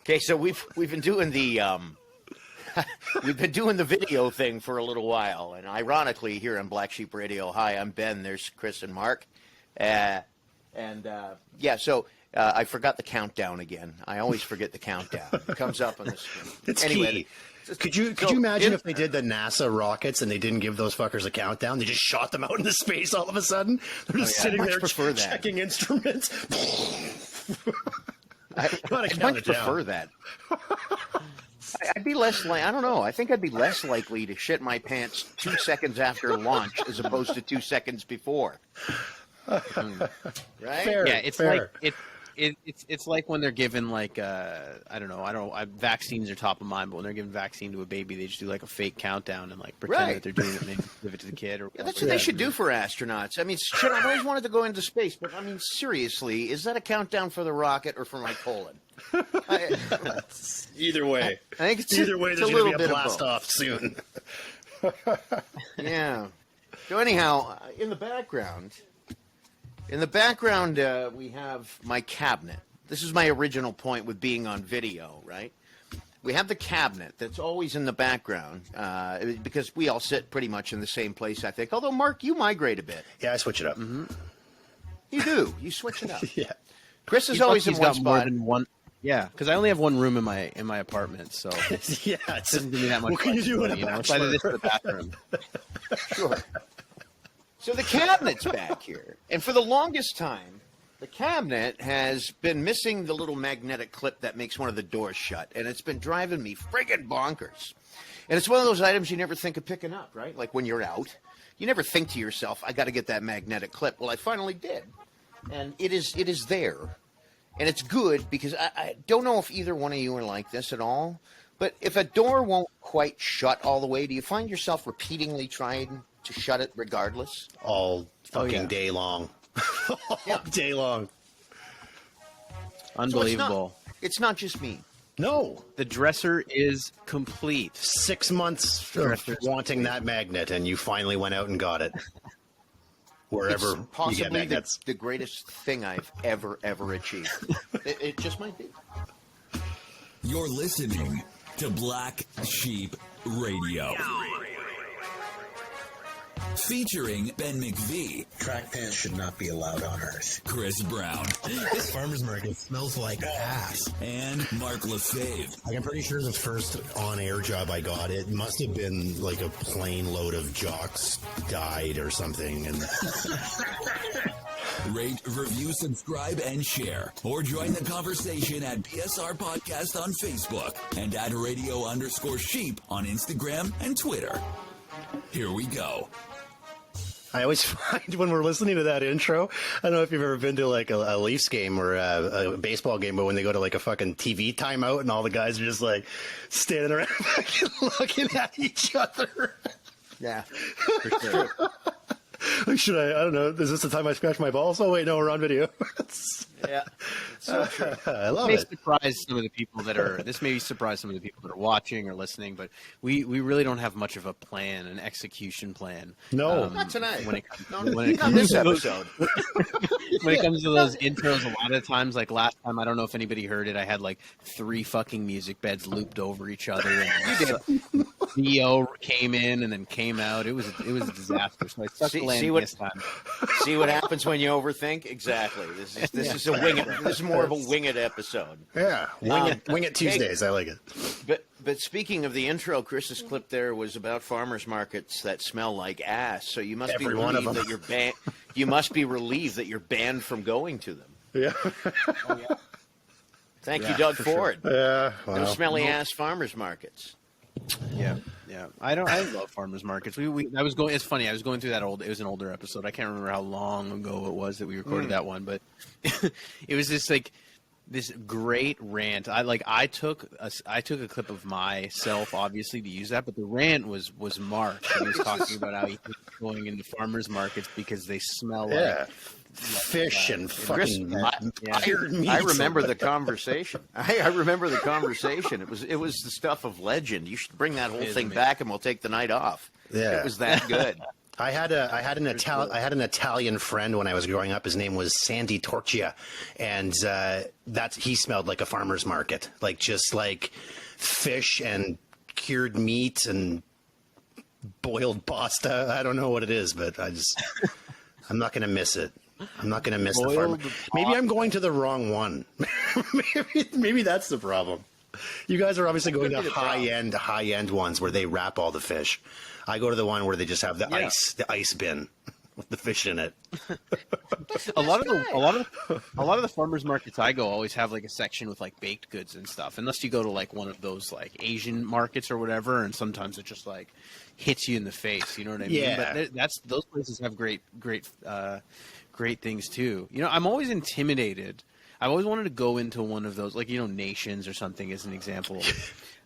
Okay, so we've been doing the we've been doing the video thing for a little while, and ironically, here on Black Sheep Radio, hi, I'm Ben. There's Chris and Mark, so I forgot the countdown again. I always forget the countdown. It comes up on the screen. It's key. Could you imagine if they did the NASA rockets and they didn't give those fuckers a countdown? They just shot them out into space all of a sudden. They're just sitting there checking instruments. I much prefer that. I'd be less I don't know. I think I'd be less likely to shit my pants 2 seconds after launch as opposed to 2 seconds before. Right? Fair, yeah, it's fair. like it's like when they're given like vaccines are top of mind, but when they're giving vaccine to a baby, they just do like a fake countdown and like pretend that they're doing it and then give it to the kid. Or that's what they should do for astronauts. I mean, shit, I've always wanted to go into space, but I mean, seriously, is that a countdown for the rocket or for my colon? Either way. I think it's Either way, there's going to be a blast off soon. Yeah. So anyhow, in the background, we have my cabinet. This is my original point with being on video, right? We have the cabinet that's always in the background because we all sit pretty much in the same place, I think. Although, Mark, you migrate a bit. Yeah, I switch it up. Mm-hmm. You do. You switch it up. Yeah. Chris is always in one spot. More than one. Yeah, because I only have one room in my apartment, so yeah, it doesn't give me that much. What can you do in a It's either this or the bathroom. Sure. So the cabinet's back here, and for the longest time, the cabinet has been missing the little magnetic clip that makes one of the doors shut, and it's been driving me friggin' bonkers. And it's one of those items you never think of picking up, right? Like when you're out, you never think to yourself, I got to get that magnetic clip. Well, I finally did, and it is there. And it's good because I don't know if either one of you are like this at all, but if a door won't quite shut all the way, do you find yourself repeatedly trying to shut it regardless? All fucking day long. All day long. Unbelievable. So it's not just me. No. The dresser is complete. 6 months of wanting that magnet, and you finally went out and got it. Wherever it's possibly you get the greatest thing I've ever achieved. It just might be. You're listening to Black Sheep Radio. Featuring Ben McVie. Track pants should not be allowed on Earth. Chris Brown. This farmer's market smells like ass. And Marc Lefebvre. Like, I'm pretty sure the first on-air job I got, it must have been like a plane load of jocks died or something. And Rate, review, subscribe, and share. Or join the conversation at BSR Podcast on Facebook and at radio_sheep on Instagram and Twitter. Here we go. I always find when we're listening to that intro, I don't know if you've ever been to like a Leafs game or a baseball game, but when they go to like a fucking TV timeout and all the guys are just like standing around fucking looking at each other. Yeah, for sure. Should I don't know, is this the time I scratch my balls? Oh, wait, no, we're on video. Yeah, it's so true. I love This it. may surprise some of the people that are watching or listening, but we really don't have much of a plan, an execution plan. No. Not tonight. When it Not this episode. when it comes to those intros, a lot of times, like last time, I don't know if anybody heard it, I had like 3 fucking music beds looped over each other. And Theo came in and then came out. It was a disaster. So I stuck the landing this time. See what happens when you overthink? Exactly. This is a wing it. This is more of a wing it episode. Yeah, wing it Tuesdays. I like it. But speaking of the intro, Chris's clip there was about farmers markets that smell like ass. So you must be relieved that you're banned. You must be relieved that you're banned from going to them. Yeah. Thank you, Doug Ford. Sure. Yeah. Wow. Those smelly ass farmers markets. Yeah. I love farmers markets. It's funny. I was going through it was an older episode. I can't remember how long ago it was that we recorded that one, but it was just like this great rant. I took a clip of myself, obviously, to use that, but the rant was Mark. He was talking about how he's going into farmers markets because they smell like fish and fucking iron meat. I remember the conversation. I remember the conversation. It was the stuff of legend. You should bring that whole thing back, and we'll take the night off. Yeah, it was that good. I had an Italian friend when I was growing up. His name was Sandy Torchia, and he smelled like a farmer's market, like just like fish and cured meat and boiled pasta. I don't know what it is, but I'm not going to miss it. I'm not going to miss the farmer. Maybe I'm going to the wrong one. maybe that's the problem. You guys are obviously going to high end ones where they wrap all the fish. I go to the one where they just have the ice bin with the fish in it. A lot of the farmers markets I go always have like a section with like baked goods and stuff. Unless you go to like one of those like Asian markets or whatever, and sometimes it just like hits you in the face. You know what I mean? Yeah. But those places have great things too. You know, I'm always intimidated. I've always wanted to go into one of those, like, you know, Nations or something as an example.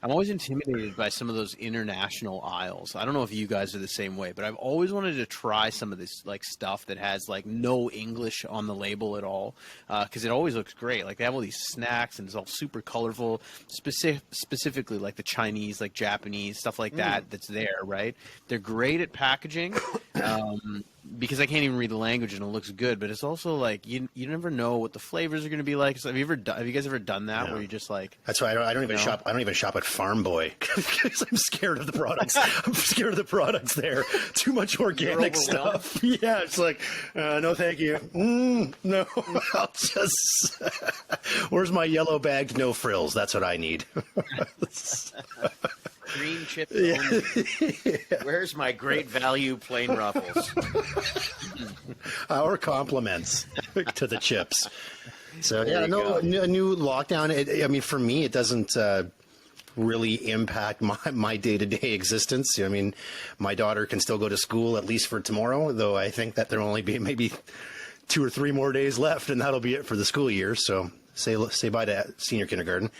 I'm always intimidated by some of those international aisles. I don't know if you guys are the same way, but I've always wanted to try some of this like stuff that has like no English on the label at all, because it always looks great. Like they have all these snacks and it's all super colorful, specifically like the Chinese, like Japanese stuff like that. That's there, right? They're great at packaging. Because I can't even read the language and it looks good, but it's also like you never know what the flavors are going to be like. So have you guys ever done that where you just like? That's why I don't even shop. I don't even shop at Farm Boy because I'm scared of the products. I'm scared of the products there. Too much organic stuff. Yeah, it's like no, thank you. No, I'll just. Where's my yellow bagged no frills? That's what I need. Green chips only. Where's my great value plain ruffles? Our compliments to the chips. So yeah, a new lockdown. I mean, for me, it doesn't really impact my day-to-day existence. I mean, my daughter can still go to school at least for tomorrow, though I think that there'll only be maybe 2 or 3 more days left, and that'll be it for the school year. So say bye to senior kindergarten.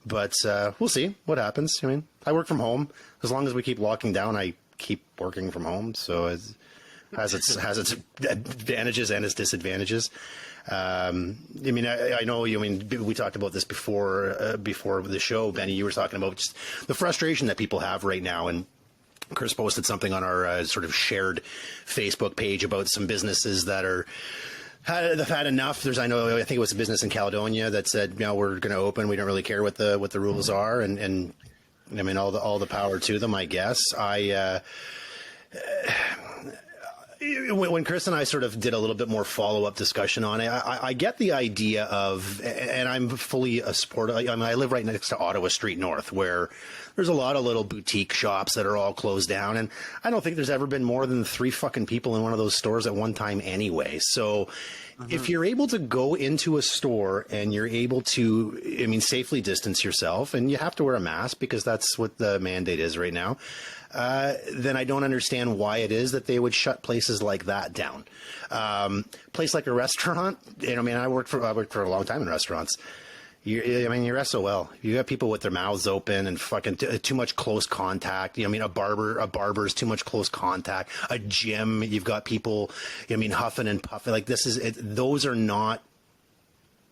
But we'll see what happens. I mean, I work from home. As long as we keep locking down, I keep working from home. So it has its advantages and its disadvantages. I mean, I know. I mean, we talked about this before the show, Benny. You were talking about just the frustration that people have right now, and Chris posted something on our sort of shared Facebook page about some businesses that are. They've had enough. I think it was a business in Caledonia that said, we're going to open. We don't really care what the rules are, and I mean all the power to them, I guess. When Chris and I sort of did a little bit more follow-up discussion on it, I get the idea of, and I'm fully a supporter. I mean, I live right next to Ottawa Street North, where there's a lot of little boutique shops that are all closed down, and I don't think there's ever been more than 3 fucking people in one of those stores at one time anyway. So if you're able to go into a store and you're able to, I mean, safely distance yourself, and you have to wear a mask because that's what the mandate is right now, then I don't understand why it is that they would shut places like that down. Place like a restaurant, I mean, I worked for a long time in restaurants. You're SOL. You got people with their mouths open and fucking too much close contact. I mean, a barber's too much close contact. A gym, you've got people, huffing and puffing. Like those are not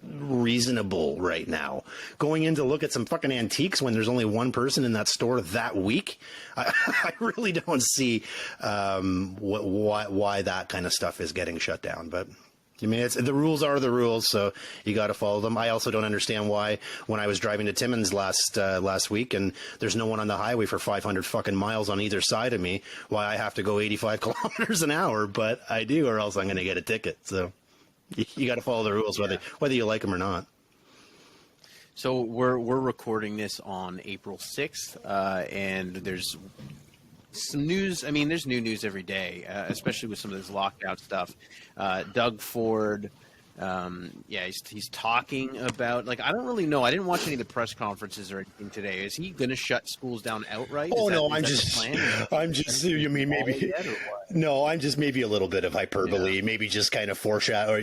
reasonable right now. Going in to look at some fucking antiques when there's only one person in that store that week, I really don't see why that kind of stuff is getting shut down. But I mean, the rules are the rules, so you got to follow them. I also don't understand why, when I was driving to Timmins last week, and there's no one on the highway for 500 fucking miles on either side of me, why I have to go 85 kilometers an hour, but I do, or else I'm going to get a ticket. So you got to follow the rules, whether you like them or not. So we're recording this on April 6th, and there's some news. I mean, there's new news every day, especially with some of this lockdown stuff. Doug Ford, he's talking about, like, I don't really know. I didn't watch any of the press conferences or anything today. Is he going to shut schools down outright? Oh, no, I'm just, you mean, maybe, no, I'm just maybe a little bit of hyperbole, maybe just kind of foreshadow,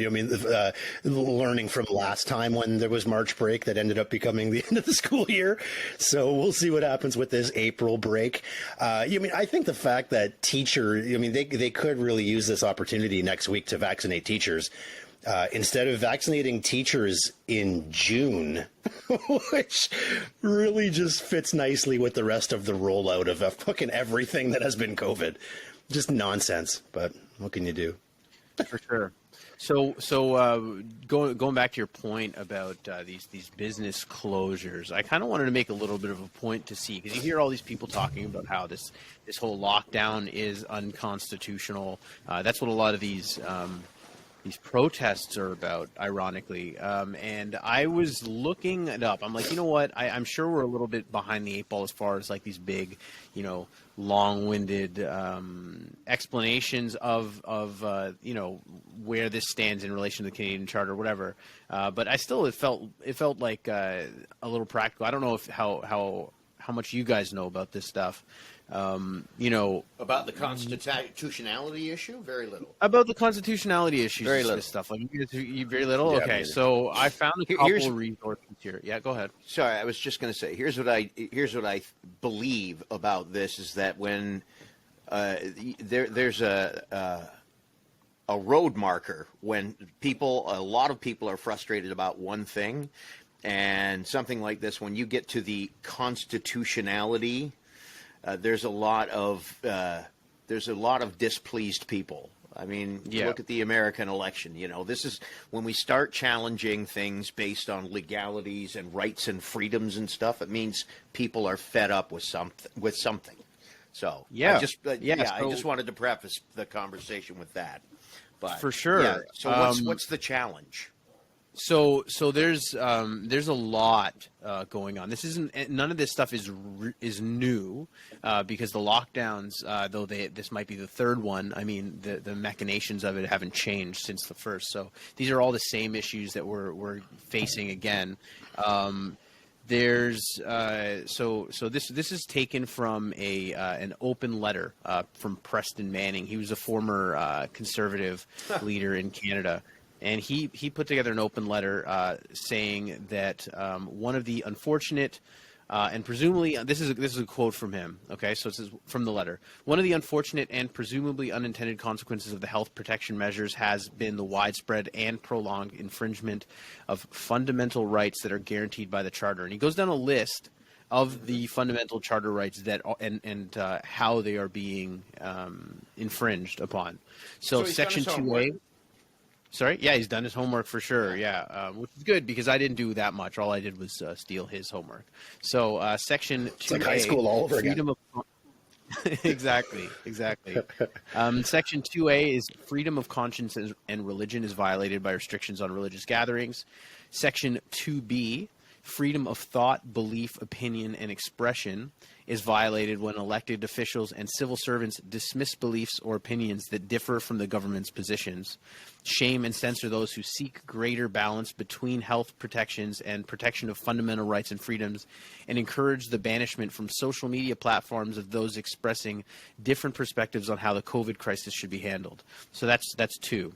learning from last time when there was March break that ended up becoming the end of the school year. So we'll see what happens with this April break. I think the fact that they could really use this opportunity next week to vaccinate teachers. Instead of vaccinating teachers in June, which really just fits nicely with the rest of the rollout of fucking everything that has been COVID. Just nonsense, but what can you do? For sure. So going back to your point about these business closures, I kind of wanted to make a little bit of a point to see, because you hear all these people talking about how this whole lockdown is unconstitutional. That's what a lot of these protests are about, ironically. And I was looking it up. I'm like, you know what? I'm sure we're a little bit behind the eight ball as far as like these big, long-winded explanations of where this stands in relation to the Canadian Charter or whatever. But I still, it felt like a little practical. I don't know how much you guys know about this stuff. About the constitutionality issue, very little. About the constitutionality issues, Very little. this stuff. Like you very little. Yeah, Okay, maybe. so I found a Here's- couple resources here. Yeah, go ahead. Sorry, I was just going to say. Here's what I believe about this is that when there's a road marker when a lot of people are frustrated about one thing, and something like this, when you get to the constitutionality, there's a lot of displeased people. I mean, Yeah. look at the American election. This is when we start challenging things based on legalities and rights and freedoms and stuff. It means people are fed up with something. So Yeah. I So- just wanted to preface the conversation with that. But For sure. yeah, so what's the challenge? So there's a lot going on. None of this stuff is new because the lockdowns, though this might be the third one. I mean, the machinations of it haven't changed since the first. So these are all the same issues that we're facing again. This is taken from an open letter from Preston Manning. He was a former conservative leader in Canada. And he put together an open letter saying that one of the unfortunate and presumably this is a quote from him. Okay, so it says from the letter, one of the unfortunate and presumably unintended consequences of the health protection measures has been the widespread and prolonged infringement of fundamental rights that are guaranteed by the Charter. And he goes down a list of the fundamental charter rights that and how they are being infringed upon. So he's done Section his 2A. homework. Sorry? Yeah, he's done his homework for sure, yeah. Which is good because I didn't do that much. All I did was steal his homework. So Section 2A. It's like high school all over again. freedom of Exactly. Section 2A is freedom of conscience and religion is violated by restrictions on religious gatherings. Section 2B, freedom of thought, belief, opinion, and expression is violated when elected officials and civil servants dismiss beliefs or opinions that differ from the government's positions, shame and censor those who seek greater balance between health protections and protection of fundamental rights and freedoms, and encourage the banishment from social media platforms of those expressing different perspectives on how the COVID crisis should be handled. So that's 2.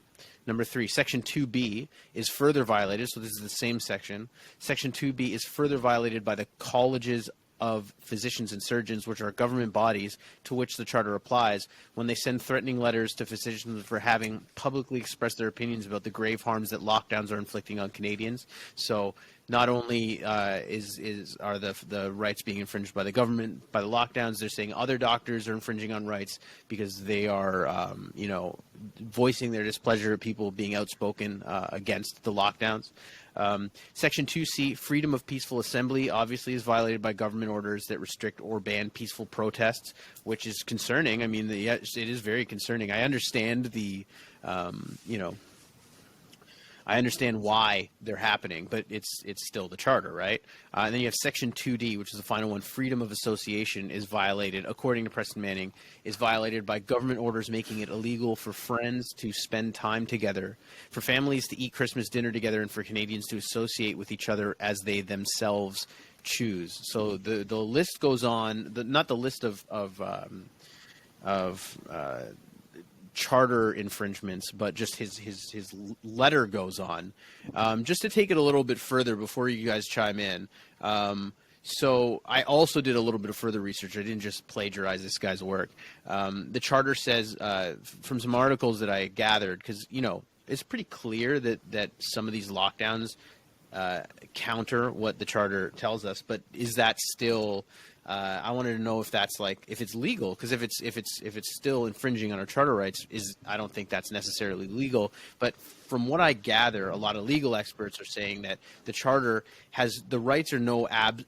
Number 3, Section 2B is further violated. So this is the same section. Section 2B is further violated by the colleges of physicians and surgeons, which are government bodies to which the Charter applies, when they send threatening letters to physicians for having publicly expressed their opinions about the grave harms that lockdowns are inflicting on Canadians. So not only are the rights being infringed by the government, by the lockdowns, they're saying other doctors are infringing on rights because they are, voicing their displeasure at people being outspoken against the lockdowns. Section 2C, freedom of peaceful assembly, obviously is violated by government orders that restrict or ban peaceful protests, which is concerning. I mean, it is very concerning. I understand I understand why they're happening, but it's still the Charter, right? And then you have Section 2D, which is the final one. Freedom of association is violated, according to Preston Manning, is violated by government orders making it illegal for friends to spend time together, for families to eat Christmas dinner together, and for Canadians to associate with each other as they themselves choose. So the list goes on. Not the list of Charter infringements, but just his letter goes on. Just to take it a little bit further before you guys chime in. So I also did a little bit of further research. I didn't just plagiarize this guy's work. The Charter says, from some articles that I gathered, because it's pretty clear that some of these lockdowns counter what the Charter tells us, but is that still I wanted to know if that's if it's legal, because if it's still infringing on our charter rights, I don't think that's necessarily legal. But from what I gather, a lot of legal experts are saying that the charter the rights are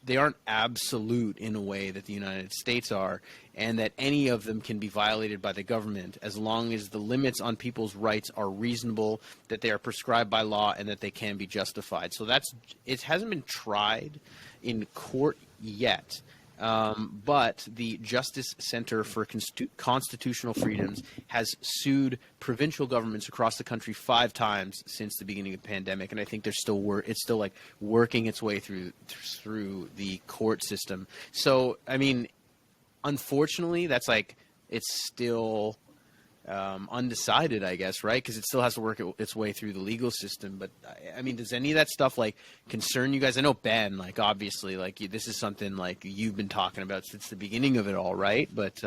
they aren't absolute in a way that the United States are, and that any of them can be violated by the government as long as the limits on people's rights are reasonable, that they are prescribed by law, and that they can be justified. So it hasn't been tried in court yet. But the Justice Center for Constitutional Freedoms has sued provincial governments across the country 5 times since the beginning of the pandemic, and I think it's still working its way through the court system. So, I mean, unfortunately, that's it's still undecided, I guess, right? Because it still has to work its way through the legal system. But I mean, does any of that stuff concern you guys? I know Ben, obviously, this is something you've been talking about since the beginning of it all, right? But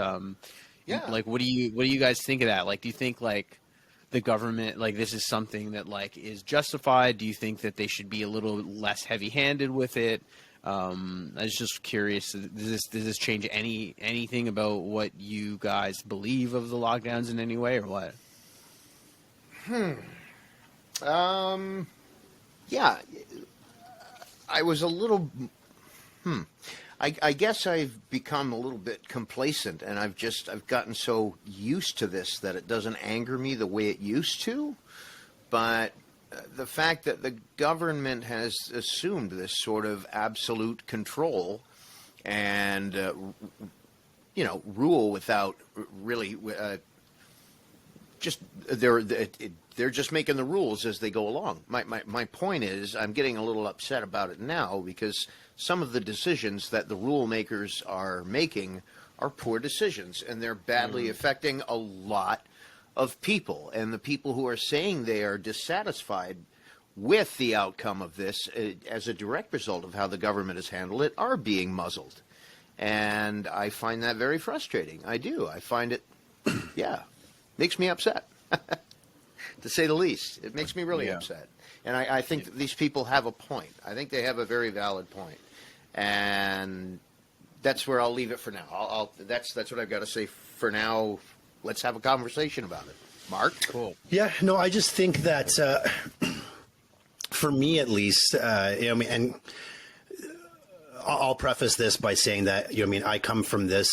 yeah, what do you guys think of that? Do you think the government this is something that is justified? Do you think that they should be a little less heavy-handed with it? I was just curious. Does this change anything about what you guys believe of the lockdowns in any way, or what? Yeah, I was a little. I guess I've become a little bit complacent, and I've gotten so used to this that it doesn't anger me the way it used to. But the fact that the government has assumed this sort of absolute control and rule without really they're just making the rules as they go along. My point is, I'm getting a little upset about it now because some of the decisions that the rule makers are making are poor decisions, and they're badly affecting a lot of people, and the people who are saying they are dissatisfied with the outcome of this as a direct result of how the government has handled it are being muzzled. And I find that very frustrating. I do. I find it, makes me upset, to say the least. It makes me really upset. And I think that these people have a point. I think they have a very valid point. And that's where I'll leave it for now. That's what I've got to say for now. Let's have a conversation about it. Mark? Cool. Yeah, no, I just think that for me at least, and I'll preface this by saying that, I come from this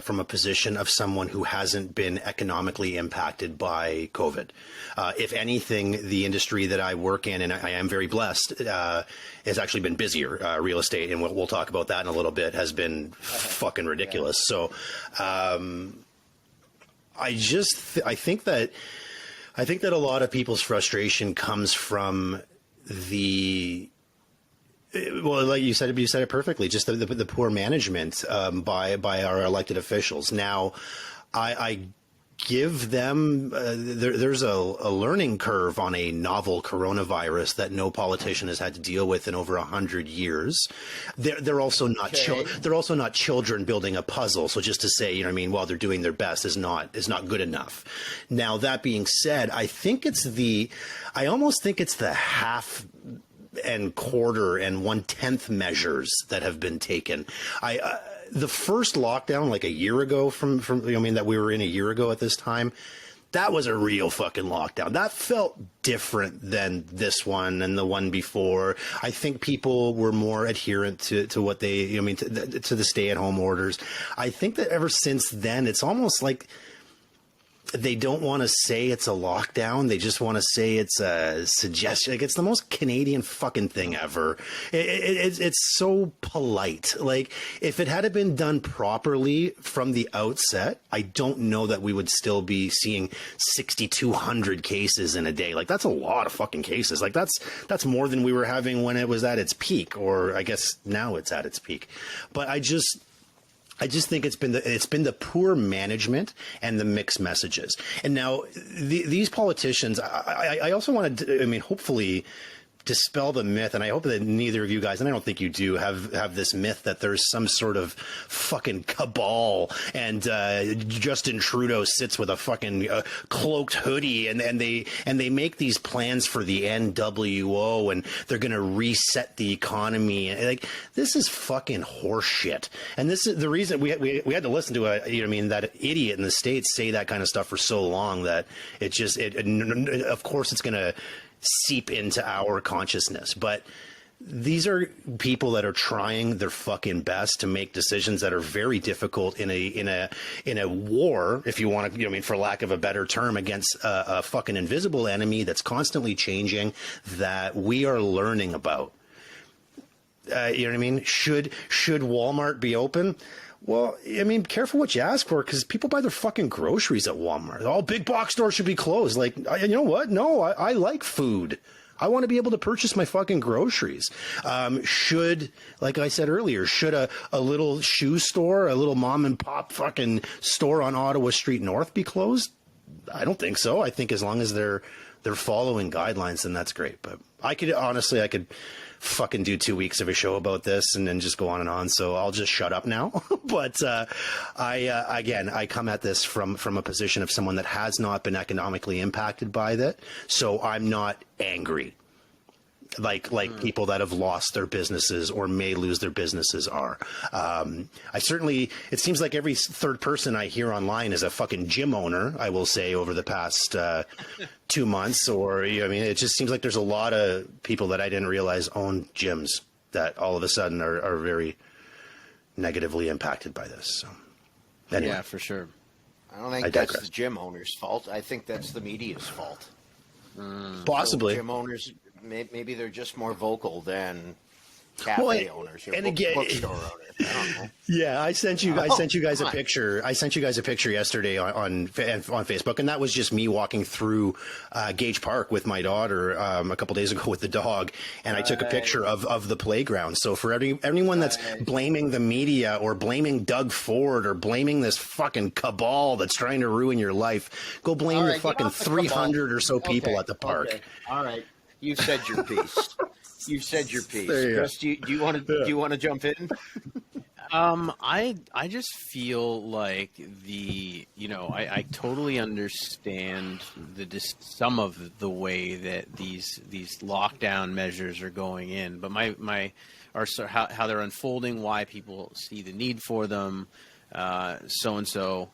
from a position of someone who hasn't been economically impacted by COVID. If anything, the industry that I work in, and I am very blessed, has actually been busier. Real estate, and we'll talk about that in a little bit, has been fucking ridiculous. So, I think that a lot of people's frustration comes from like you said it perfectly, just the poor management by our elected officials. Now, I give them there's a learning curve on a novel coronavirus that no politician has had to deal with in over 100 years. They're also not they're also not children building a puzzle. So just to say, while they're doing their best is not good enough. Now, that being said, I almost think it's the half and quarter and 1/10 measures that have been taken. The first lockdown, a year ago that we were in a year ago at this time, that was a real fucking lockdown. That felt different than this one and the one before. I think people were more adherent to what they, to the stay-at-home orders. I think that ever since then, it's almost like they don't want to say it's a lockdown. They just want to say it's a suggestion. It's the most Canadian fucking thing ever. It's so polite. If it had been done properly from the outset, I don't know that we would still be seeing 6,200 cases in a day. That's a lot of fucking cases. That's more than we were having when it was at its peak, or I guess now it's at its peak. But I just think it's been the poor management and the mixed messages. And now these politicians, I also want to, hopefully dispel the myth, and I hope that neither of you guys, and I don't think you do, have this myth that there's some sort of fucking cabal and Justin Trudeau sits with a fucking cloaked hoodie and they make these plans for the NWO and they're going to reset the economy. And, like, this is fucking horseshit. And this is the reason we had to listen to that idiot in the States say that kind of stuff for so long that of course it's going to seep into our consciousness. But these are people that are trying their fucking best to make decisions that are very difficult in a war, if you want to, for lack of a better term, against a fucking invisible enemy that's constantly changing, that we are learning about. You know what I mean? Should Walmart be open? Well, I mean, careful what you ask for, because people buy their fucking groceries at Walmart. All big box stores should be closed. Like, you know what? No, I like food. I want to be able to purchase my fucking groceries. Like I said earlier, should a little shoe store, a little mom and pop fucking store on Ottawa Street North be closed? I don't think so. I think as long as they're following guidelines, then that's great. But I could fucking do 2 weeks of a show about this and then just go on and on. So I'll just shut up now. But I come at this from a position of someone that has not been economically impacted by that. So I'm not angry like people that have lost their businesses or may lose their businesses are. It seems like every third person I hear online is a fucking gym owner, I will say, over the past 2 months. It just seems like there's a lot of people that I didn't realize own gyms that all of a sudden are very negatively impacted by this. So, anyway. Yeah, for sure. I don't think that's the gym owner's fault. I think that's the media's fault. Possibly. So gym owners, maybe they're just more vocal than cafe owners or bookstore owners. I don't know. Yeah, I sent you guys a picture. I sent you guys a picture yesterday on Facebook, and that was just me walking through Gage Park with my daughter a couple days ago with the dog, and I took a picture of the playground. So for anyone that's blaming the media or blaming Doug Ford or blaming this fucking cabal that's trying to ruin your life, go blame the fucking 300 or so people at the park. Okay. All right, you said your piece. You've said your piece. Chris, do you want to jump in? I just feel like I totally understand some of the way that these lockdown measures are going in, but how they're unfolding, why people see the need for them, so and so.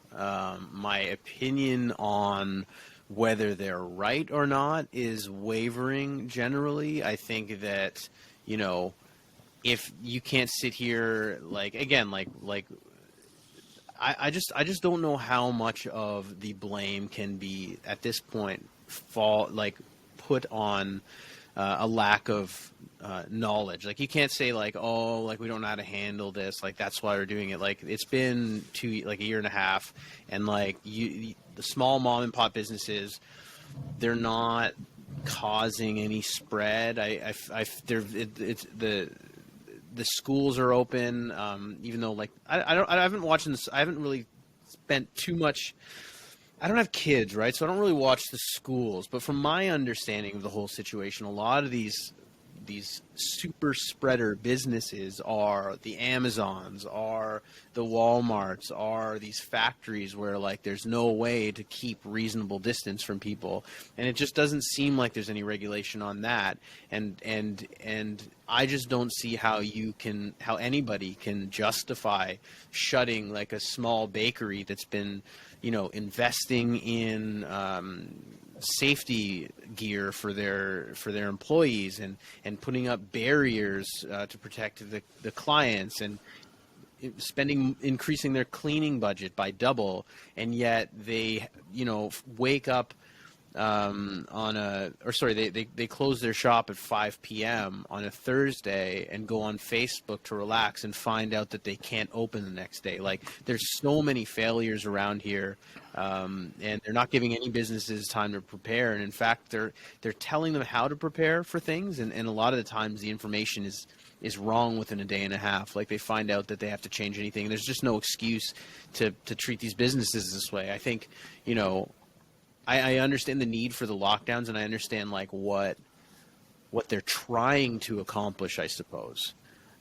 My opinion on whether they're right or not is wavering generally. I think that, if you can't sit here, I just don't know how much of the blame can be at this point put on a lack of knowledge. Like, you can't say we don't know how to handle this. Like, that's why we're doing it. Like, it's been a year and a half, and the small mom and pop businesses, they're not causing any spread. The schools are open, even though I haven't watched this. I haven't really spent too much. I don't have kids, right? So I don't really watch the schools. But from my understanding of the whole situation, a lot of these super spreader businesses are the Amazons, are the Walmarts, are these factories where there's no way to keep reasonable distance from people, and it just doesn't seem like there's any regulation on that, and I just don't see how anybody can justify shutting a small bakery that's been investing in safety gear for their employees and putting up barriers to protect the clients and increasing their cleaning budget by double, and yet they wake up they close their shop at 5 p.m. on a Thursday and go on Facebook to relax and find out that they can't open the next day. There's so many failures around here, and they're not giving any businesses time to prepare. And in fact, they're telling them how to prepare for things, and a lot of the times the information is wrong within a day and a half. They find out that they have to change anything. There's just no excuse to treat these businesses this way. I think, I understand the need for the lockdowns, and I understand what what they're trying to accomplish, I suppose.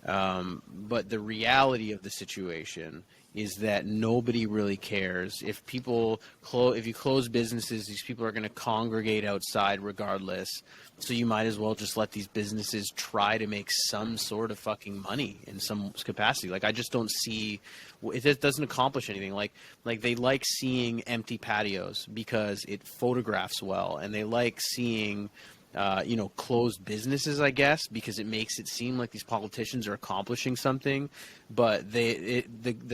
But the reality of the situation is that nobody really cares. If you close businesses, these people are going to congregate outside regardless. So you might as well just let these businesses try to make some sort of fucking money in some capacity. Like, I just don't see it doesn't accomplish anything. Like they like seeing empty patios because it photographs well, and they like seeing closed businesses, I guess, because it makes it seem like these politicians are accomplishing something. But the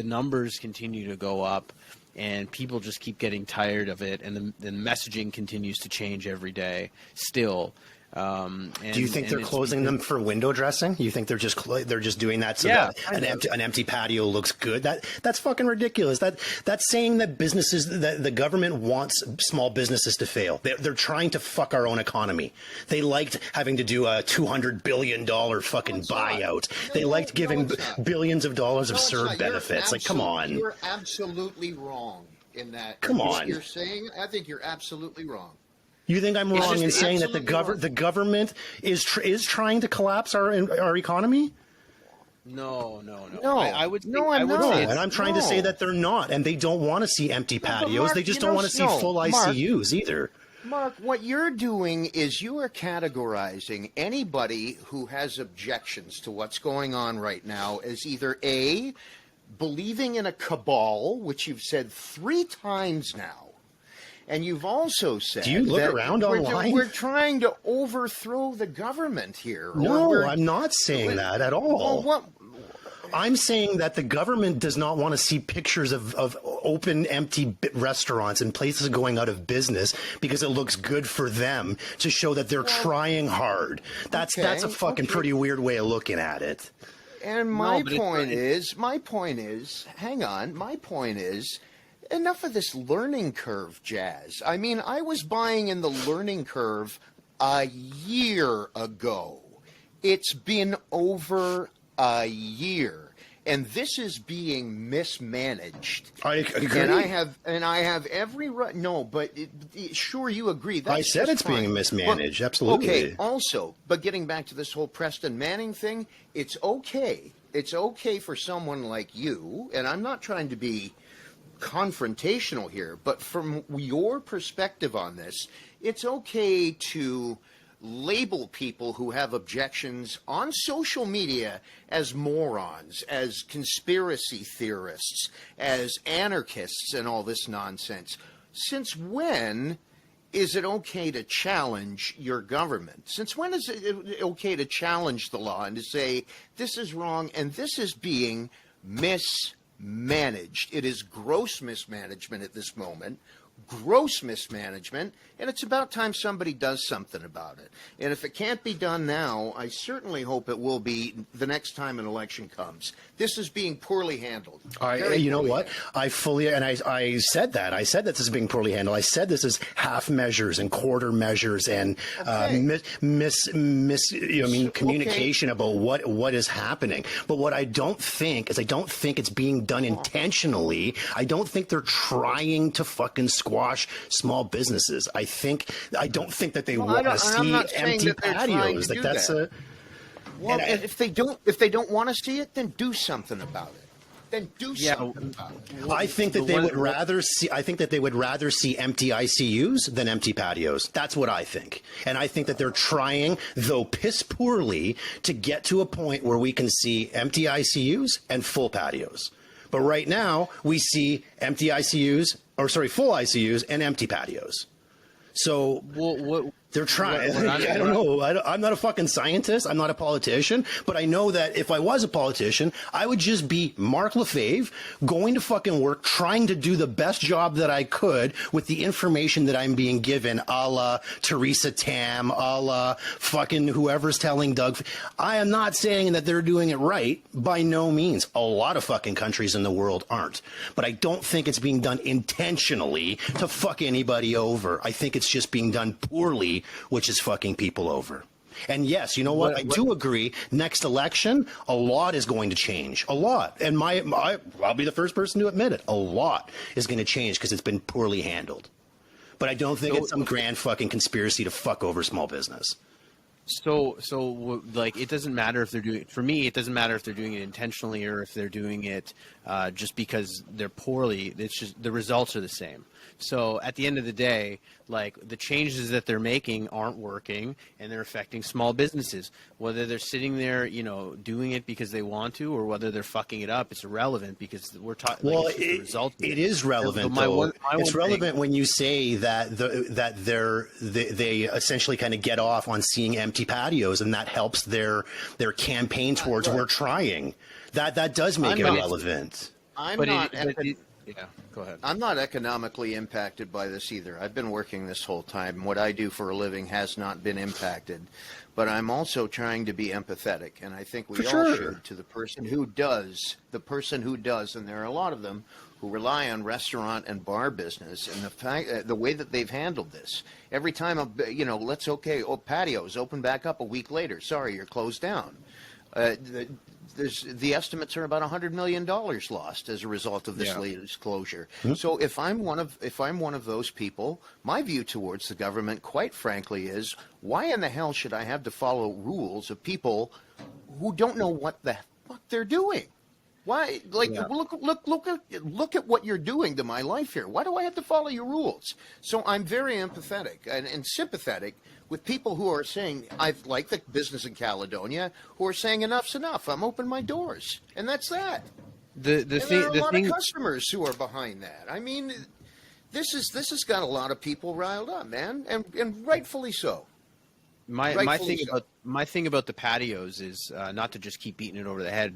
numbers continue to go up, and people just keep getting tired of it, and the messaging continues to change every day still. Do you think they're closing them for window dressing? You think they're just doing that so that an empty patio looks good? That's fucking ridiculous. That's saying that the government wants small businesses to fail. They're trying to fuck our own economy. They liked having to do a $200 billion fucking buyout. They liked giving billions of dollars of CERB benefits. Like, come on. You're absolutely wrong in that. Come on. You're saying, I think you're absolutely wrong. You think I'm wrong in saying that the government is trying to collapse our economy? No. I would not. And I'm trying to say that they're not, and they don't want to see empty patios. Marc, they just don't want to see full ICUs either. Mark, what you're doing is you are categorizing anybody who has objections to what's going on right now as either A, believing in a cabal, which you've said 3 times now. And you've also said, do you look around online? We're trying to overthrow the government here. No, I'm not saying that at all. Well, I'm saying that the government does not want to see pictures of open, empty restaurants and places going out of business because it looks good for them to show that they're trying hard. That's a fucking pretty weird way of looking at it. And my point is, hang on, my point is, enough of this learning curve jazz. I mean, I was buying in the learning curve a year ago. It's been over a year, and this is being mismanaged. I agree. And I have every right. No, but sure, you agree. That's I said it's fine. Being mismanaged. Absolutely. Okay. Also, but getting back to this whole Preston Manning thing, it's okay. It's okay for someone like you, and I'm not trying to be confrontational here, but from your perspective on this, it's okay to label people who have objections on social media as morons, as conspiracy theorists, as anarchists, and all this nonsense. Since when is it okay to challenge your government? Since when is it okay to challenge the law and to say this is wrong and this is being mismanaged? It is gross mismanagement at this moment. Gross mismanagement, and it's about time somebody does something about it. And if it can't be done now, I certainly hope it will be the next time an election comes. This is being poorly handled. You know what? I fully, and I said that. I said that this is being poorly handled. I said this is half measures and quarter measures and communication about what is happening. But what I don't think is it's being done intentionally. I don't think they're trying to fucking squash small businesses. I don't think that they want to see empty patios. Like that's a. Well, and if they don't want to see it, then do something about it. Then do something about it. I think that they would rather see. I think that they would rather see empty ICUs than empty patios. That's what I think. And I think that they're trying, though piss poorly, to get to a point where we can see empty ICUs and full patios. But right now, we see full ICUs and empty patios. So they're trying. I don't know. I'm not a fucking scientist. I'm not a politician. But I know that if I was a politician, I would just be Marc Lefebvre going to fucking work, trying to do the best job that I could with the information that I'm being given, a la Theresa Tam, a la fucking whoever's telling Doug. I am not saying that they're doing it right. By no means. A lot of fucking countries in the world aren't. But I don't think it's being done intentionally to fuck anybody over. I think it's just being done poorly, which is fucking people over. And yes, you know what? I do agree. Next election, a lot is going to change. A lot. And I'll be the first person to admit it. A lot is going to change because it's been poorly handled. But I don't think it's some grand fucking conspiracy to fuck over small business. Like, it doesn't matter if they're doing it. For me, it doesn't matter if they're doing it intentionally or if they're doing it just because they're poorly. It's just the results are the same. So at the end of the day, like, the changes that they're making aren't working, and they're affecting small businesses. Whether they're sitting there, doing it because they want to, or whether they're fucking it up, it's irrelevant because we're talking. Well, like, the result. it is relevant. It's relevant when you say that they essentially kind of get off on seeing empty patios, and that helps their campaign towards we're trying. That does make it relevant. Yeah, go ahead. I'm not economically impacted by this either. I've been working this whole time. What I do for a living has not been impacted. But I'm also trying to be empathetic, and I think we all should, to the person who does, and there are a lot of them who rely on restaurant and bar business, and the way that they've handled this. Every time, patios open back up a week later. Sorry, you're closed down. The estimates are about $100 million lost as a result of this latest closure. Mm-hmm. So if I'm one of those people, my view towards the government, quite frankly, is why in the hell should I have to follow rules of people who don't know what the fuck they're doing? Why? Look at what you're doing to my life here. Why do I have to follow your rules? So I'm very empathetic and sympathetic with people who are saying, like the business in Caledonia, who are saying enough's enough. I'm opening my doors, and that's that. There are a lot of customers who are behind that. I mean, this has got a lot of people riled up, man, and rightfully so. My thing about the patios is not to just keep beating it over the head,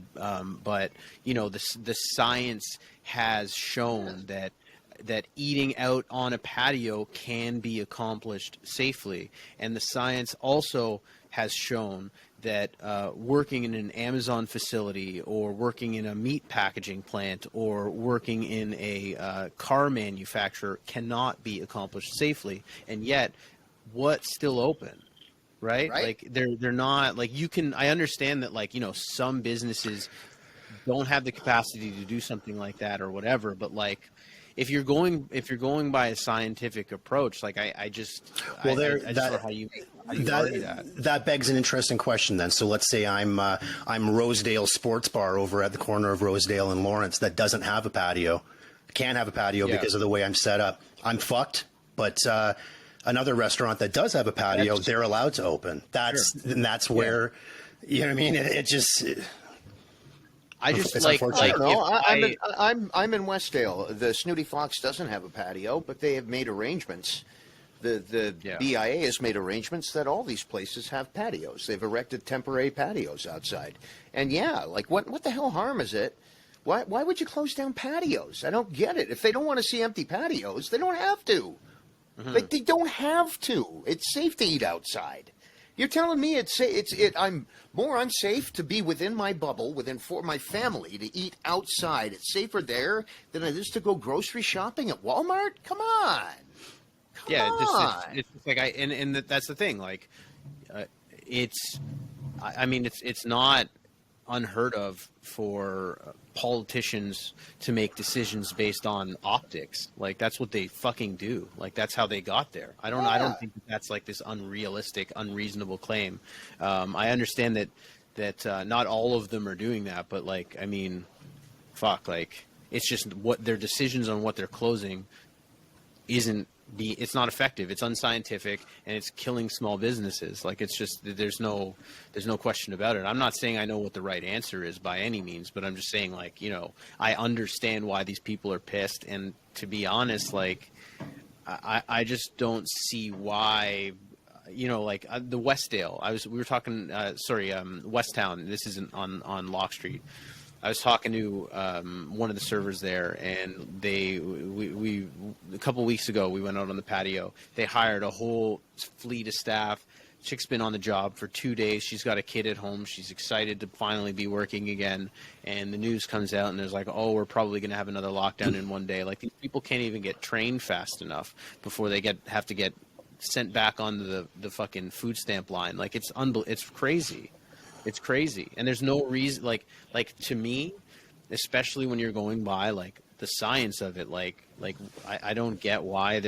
but the science has shown that eating out on a patio can be accomplished safely, and the science also has shown that working in an Amazon facility or working in a meat packaging plant or working in a car manufacturer cannot be accomplished safely, and yet what's still open? Right? Like they're not like you can. I understand that some businesses don't have the capacity to do something like that or whatever. But if you're going by a scientific approach, I just don't know how you argue that. That begs an interesting question then. So let's say I'm Rosedale Sports Bar over at the corner of Rosedale and Lawrence that doesn't have a patio, can't have a patio because of the way I'm set up. I'm fucked, but. Another restaurant that does have a patio, they're allowed to open. That's where, you know what I mean? It just. I just it's like I don't know. I'm in Westdale. The Snooty Fox doesn't have a patio, but they have made arrangements. The BIA has made arrangements that all these places have patios. They've erected temporary patios outside, and what the hell harm is it? Why would you close down patios? I don't get it. If they don't want to see empty patios, they don't have to. Mm-hmm. Like, they don't have to. It's safe to eat outside. You're telling me I'm more unsafe to be within my bubble, for my family to eat outside. It's safer there than it is to go grocery shopping at Walmart? Come on. It's like and that's the thing. It's not unheard of for politicians to make decisions based on optics. Like, that's what they fucking do. Like, that's how they got there. I don't think that's like this unrealistic, unreasonable claim. I understand that not all of them are doing that, but it's just what their decisions on what they're closing it's not effective. It's unscientific, and it's killing small businesses. Like, it's just there's no question about it. I'm not saying I know what the right answer is by any means, but I'm just saying I understand why these people are pissed, and to be honest, I just don't see why. The Westdale. We were talking. Westtown. This isn't on Lock Street. I was talking to one of the servers there, and we a couple weeks ago we went out on the patio. They hired a whole fleet of staff. Chick's been on the job for 2 days. She's got a kid at home. She's excited to finally be working again. And the news comes out, and there's we're probably going to have another lockdown in 1 day. Like, these people can't even get trained fast enough before they have to get sent back onto the fucking food stamp line. Like, it's crazy. It's crazy, and there's no reason. Like to me, especially when you're going by the science of it. I don't get why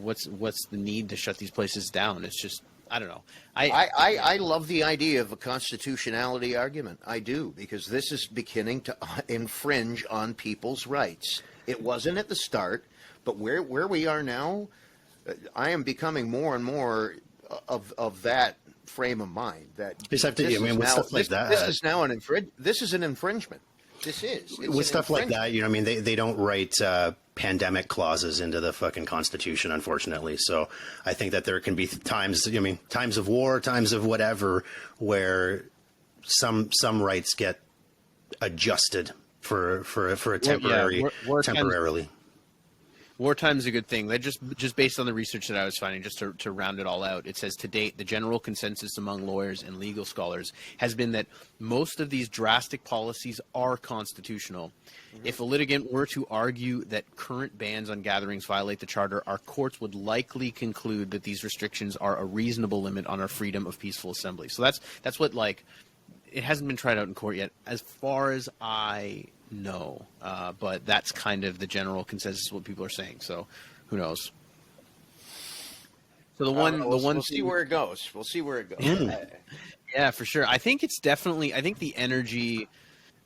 what's the need to shut these places down. It's just I don't know. I love the idea of a constitutionality argument. I do, because this is beginning to infringe on people's rights. It wasn't at the start, but where we are now, I am becoming more and more of that frame of mind. That You just have to, with stuff like that. This is now this is an infringement. This is. With stuff like that, they don't write pandemic clauses into the fucking Constitution, unfortunately. So I think that there can be times, times of war, times of whatever, where some rights get adjusted for a temporary, temporarily. Wartime is a good thing. That just based on the research that I was finding, just to round it all out, it says to date, the general consensus among lawyers and legal scholars has been that most of these drastic policies are constitutional. Mm-hmm. If a litigant were to argue that current bans on gatherings violate the Charter, our courts would likely conclude that these restrictions are a reasonable limit on our freedom of peaceful assembly. So that's what, like, it hasn't been tried out in court yet, as far as I know, but that's kind of the general consensus of what people are saying. So, who knows? So we'll see where it goes. We'll see where it goes. Yeah, for sure. I think it's definitely. I think the energy,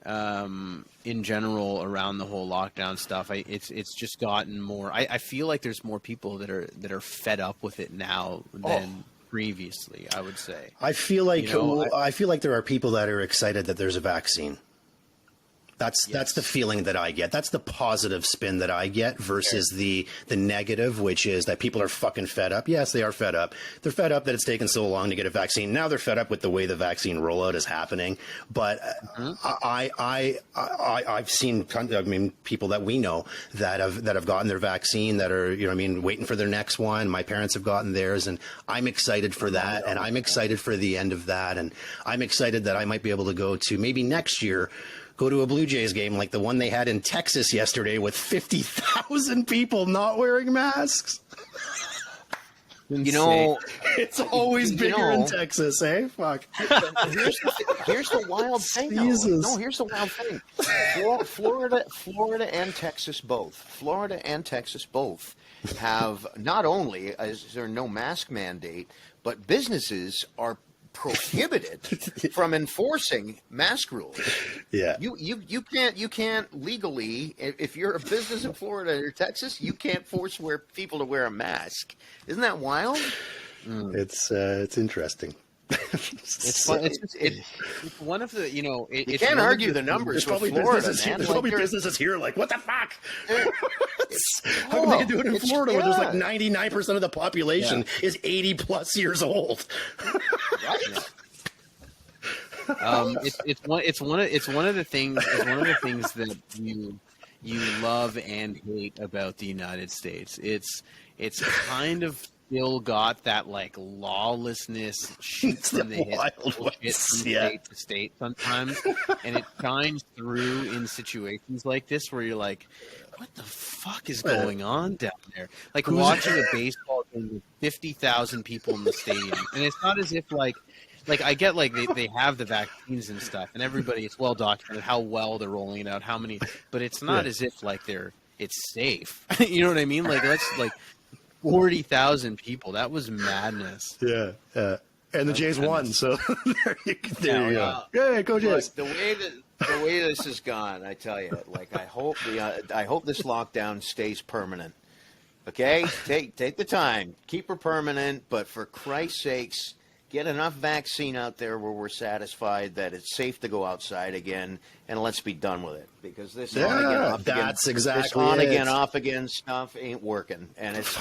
in general, around the whole lockdown stuff, it's just gotten more. I feel like there's more people that are fed up with it now than previously. I would say. I feel like I feel like there are people that are excited that there's a vaccine. That's the feeling that I get. That's the positive spin that I get versus the negative, which is that people are fucking fed up. Yes, they are fed up. They're fed up that it's taken so long to get a vaccine. Now they're fed up with the way the vaccine rollout is happening. But I've seen, people that we know that have gotten their vaccine, that are, waiting for their next one. My parents have gotten theirs, and I'm excited for that, and I'm excited for the end of that, and I'm excited that I might be able to go to maybe next year. Go to a Blue Jays game like the one they had in Texas yesterday with 50,000 people not wearing masks. It's always bigger in Texas, eh? Fuck. Here's the wild thing. Jesus. No, here's the wild thing. Florida and Texas both. Florida and Texas both have, not only is there no mask mandate, but businesses are prohibited from enforcing mask rules. Yeah. You can't legally, if you're a business in Florida or Texas, you can't force people to wear a mask. Isn't that wild? It's interesting. It's fun. It's one of the, you can't argue the numbers with Florida, man. There's probably businesses here like, what the fuck? How come they can do it in Florida where there's like 99% of the population is 80 plus years old? It's one of the things that you love and hate about the United States. It's kind of still got that like lawlessness shoots from the hip from state to state sometimes, and it shines through in situations like this where you're like, what the fuck is going on down there? Like watching a baseball game with 50,000 people in the stadium, and it's not as if like I get like they have the vaccines and stuff, and it's well documented how well they're rolling it out, how many, but it's not as if like it's safe. You know what I mean? Like that's like 40,000 people. That was madness. Yeah. And the Jays won, so there you go. Yeah, go Jays. Look, the way this has gone, I tell you, like I hope this lockdown stays permanent. Okay, take the time, keep her permanent, but for Christ's sakes, get enough vaccine out there where we're satisfied that it's safe to go outside again, and let's be done with it. Because this on again, off that's again, exactly this on it. again, off again stuff ain't working, and it's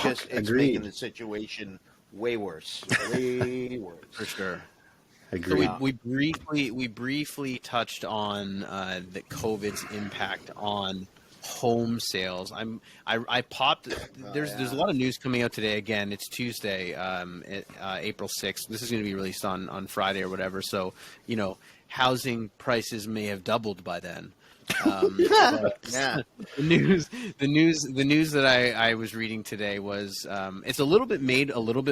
making the situation way worse, way worse for sure. Agreed. So we briefly touched on the COVID's impact on home sales. I popped. There's a lot of news coming out today. Again, it's Tuesday, April 6th. This is going to be released on Friday or whatever. So housing prices may have doubled by then. The news that I was reading today was it's a little bit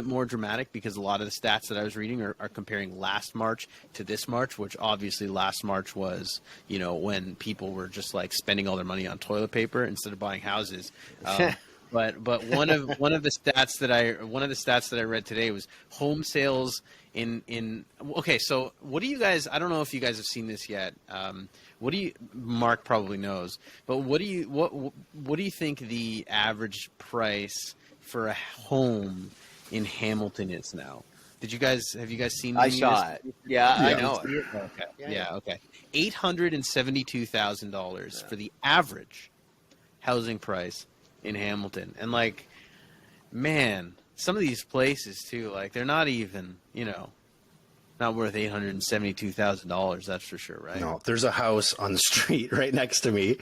more dramatic because a lot of the stats that I was reading are comparing last March to this March, which obviously last March was when people were just like spending all their money on toilet paper instead of buying houses. But one of the stats that I read today was home sales in okay. So what do you guys? I don't know if you guys have seen this yet. Mark probably knows, but what do you think the average price for a home in Hamilton is now? Have you guys seen? I saw it. Yeah, I know it. Okay. Yeah. Okay. $872,000 for the average housing price in Hamilton, and like, man, some of these places too, like they're not even, not worth $872,000. That's for sure, right? No, there's a house on the street right next to me.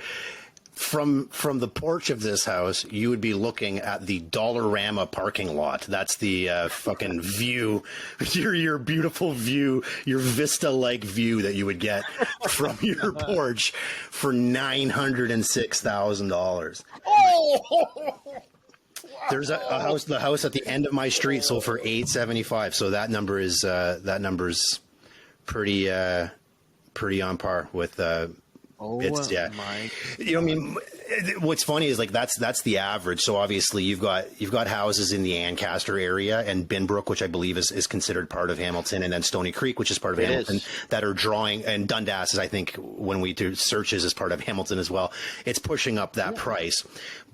From the porch of this house, you would be looking at the Dollarama parking lot. That's the fucking view, your beautiful view, your vista-like view that you would get from your porch for $906,000. Oh! There's the house at the end of my street sold for $875. So that number's pretty on par with. What's funny is like that's the average. So obviously you've got houses in the Ancaster area and Binbrook, which I believe is considered part of Hamilton, and then Stony Creek, which is part of Hamilton, that are drawing, and Dundas is, I think, when we do searches, as part of Hamilton as well. It's pushing up that price.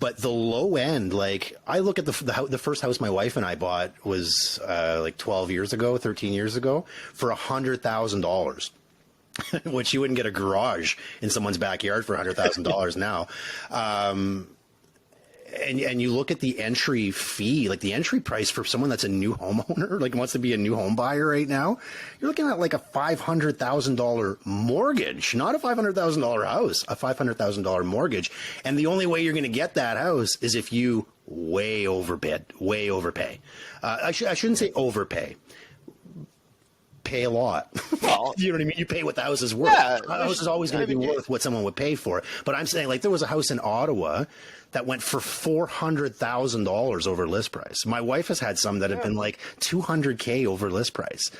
But the low end, like I look at the first house my wife and I bought was like 13 years ago, for $100,000. Which you wouldn't get a garage in someone's backyard for $100,000 now. And you look at the entry fee, like the entry price for someone that's a new homeowner, like wants to be a new home buyer right now, you're looking at like a $500,000 mortgage, not a $500,000 house, a $500,000 mortgage. And the only way you're going to get that house is if you way overpay. I shouldn't say overpay. Pay a lot. Well, you know what I mean? You pay what the house is worth. Yeah, the house is always going to be worth what someone would pay for it. But I'm saying, like, there was a house in Ottawa that went for $400,000 over list price. My wife has had some that have been like $200K over list price.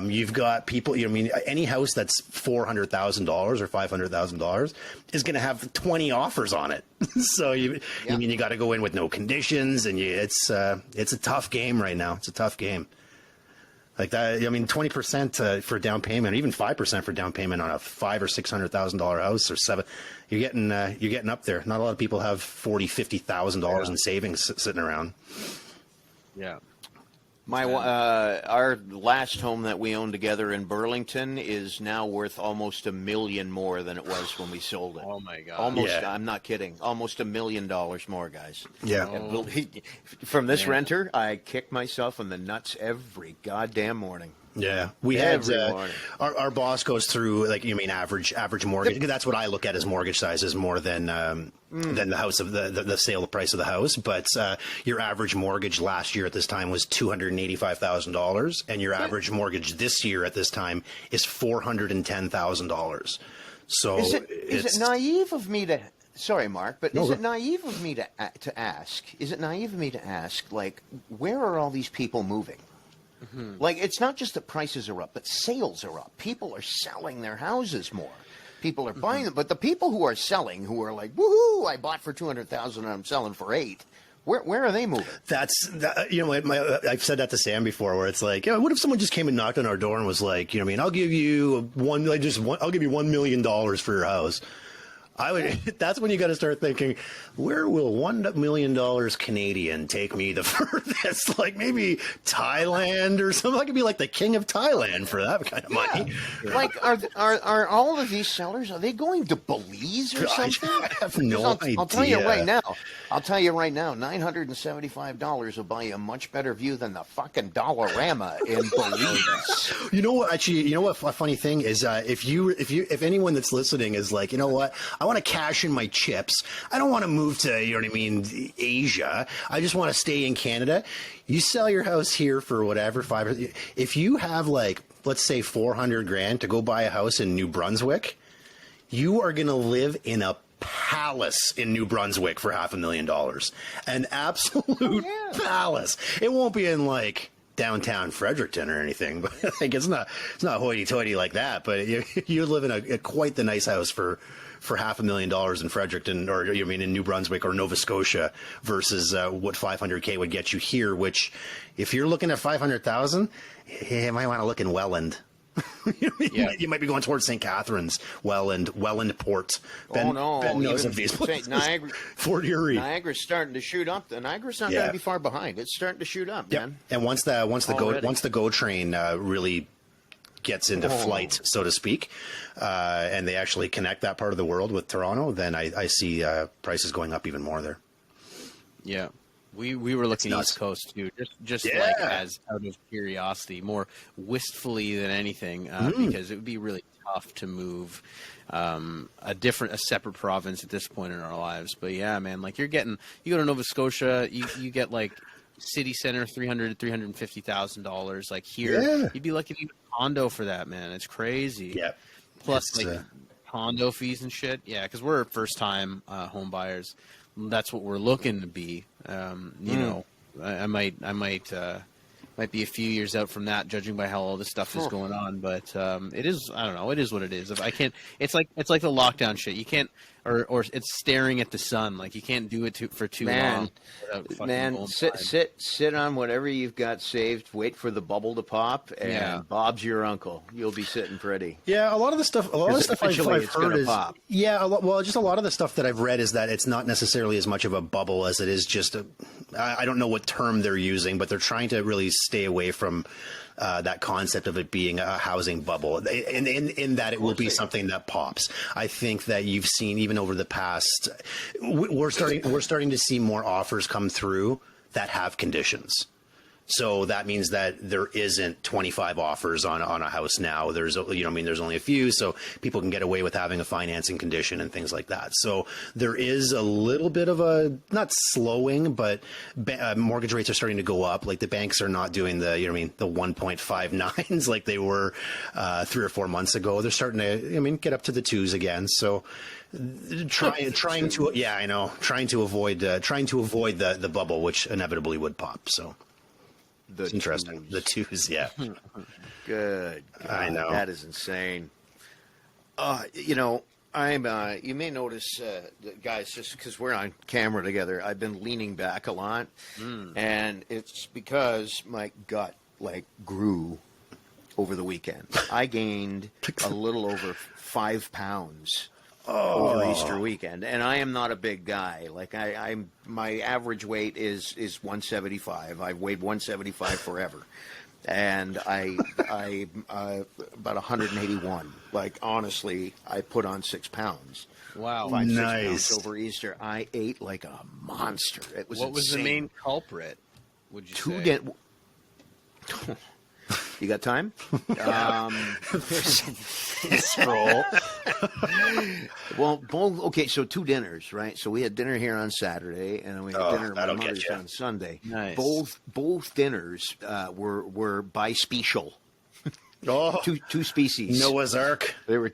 You've got people, any house that's $400,000 or $500,000 is going to have 20 offers on it. So you got to go in with no conditions, and it's a tough game right now. It's a tough game. Like that, 20% for down payment, or even 5% for down payment on a $500,000 or $600,000 house, or $7,000, you're getting up there. Not a lot of people have $40,000-$50,000 in savings sitting around. Yeah. Our last home that we owned together in Burlington is now worth almost $1 million more than it was when we sold it. Oh my God! Almost, yeah. I'm not kidding. Almost $1 million more, guys. Yeah. From this renter, I kick myself in the nuts every goddamn morning. Yeah, we had our boss goes through, like, average mortgage. That's what I look at as mortgage sizes more than the house of the sale price of the house. But your average mortgage last year at this time was $285,000, and your average mortgage this year at this time is $410,000. So is it naive of me to? Sorry, Mark, but is it naive of me to ask? Is it naive of me to ask, like, where are all these people moving? Mm-hmm. Like, it's not just that prices are up, but sales are up. People are selling their houses more. People are buying them, but the people who are selling, who are like, "Woohoo! I bought for $200,000 and I'm selling for $8,000." Where are they moving? I've said that to Sam before, where it's like, what if someone just came and knocked on our door and was like, I'll give you $1 million for your house. That's when you got to start thinking, where will $1 million Canadian take me the furthest? Like maybe Thailand or something. I could be like the king of Thailand for that kind of money. Yeah. Like, are all of these sellers, are they going to Belize or something? I have no idea. I'll tell you right now, $975 will buy you a much better view than the fucking Dollarama in Belize. You know what? Actually, a funny thing is, if anyone that's listening is like, I want to cash in my chips. I don't want to move to, Asia. I just want to stay in Canada. You sell your house here for whatever, if you have, like, let's say $400,000 to go buy a house in New Brunswick, you are going to live in a palace in New Brunswick for $500,000. An absolute palace. It won't be in, like, downtown Fredericton or anything, but like it's not hoity-toity like that. But you live in a quite the nice house for $500,000 in Fredericton, or you mean in New Brunswick or Nova Scotia, versus what $500K would get you here. Which, if you're looking at $500,000, you might want to look in Welland. You might be going towards St. Catharines, Welland Port. Ben knows of these places. Fort Erie. Niagara's starting to shoot up. The Niagara's not going to be far behind. It's starting to shoot up, man. And once the GO train really gets into flight, so to speak, and they actually connect that part of the world with Toronto, then I see prices going up even more there. Yeah. We were looking East Coast too, just like as out of curiosity, more wistfully than anything, because it would be really tough to move a separate province at this point in our lives. But yeah, man, like you go to Nova Scotia, you get like city center $350,000. Like here, you'd be lucky to get a condo for that, man. It's crazy. Yeah. Plus condo fees and shit. Yeah, because we're first time home buyers. That's what we're looking to be. You know, I might be a few years out from that, judging by how all this stuff is going on. But it is, I don't know. It is what it is. If I can't, it's like the lockdown shit. You can't, or it's staring at the sun. Like you can't do it for too long. Man, sit on whatever you've got saved. Wait for the bubble to pop, and Bob's your uncle. You'll be sitting pretty. Yeah, a lot of the stuff I've heard is pop. just a lot of the stuff that I've read is that it's not necessarily as much of a bubble as it is just I don't know what term they're using, but they're trying to really stay away from that concept of it being a housing bubble, in that it will be something that pops. I think that you've seen even over the past, we're starting to see more offers come through that have conditions. So that means that there isn't 25 offers on a house now. There's only a few, so people can get away with having a financing condition and things like that. So there is a little bit of a, not slowing, but mortgage rates are starting to go up. Like the banks are not doing the 1.59s like they were 3 or 4 months ago. They're starting to, get up to the 2s again. So trying to avoid the bubble, which inevitably would pop. So. It's interesting. The 2s, yeah. Good. I know. That is insane. You may notice, guys, just because we're on camera together, I've been leaning back a lot, and it's because my gut grew over the weekend. I gained a little over 5 pounds. Over Easter weekend, and I am not a big guy. Like my average weight is 175. I've weighed 175 forever, and I about 181. Like honestly, I put on 6 pounds. Wow, 6 nice. pounds over Easter. I ate like a monster. It was what was insane. the main culprit? Would you say? You got time? Scroll. Well, okay, so 2 dinners, right? So we had dinner here on Saturday, and then we had dinner at my mother's on Sunday. Nice. Both dinners were bispecial. Oh, two species. Noah's Ark. There were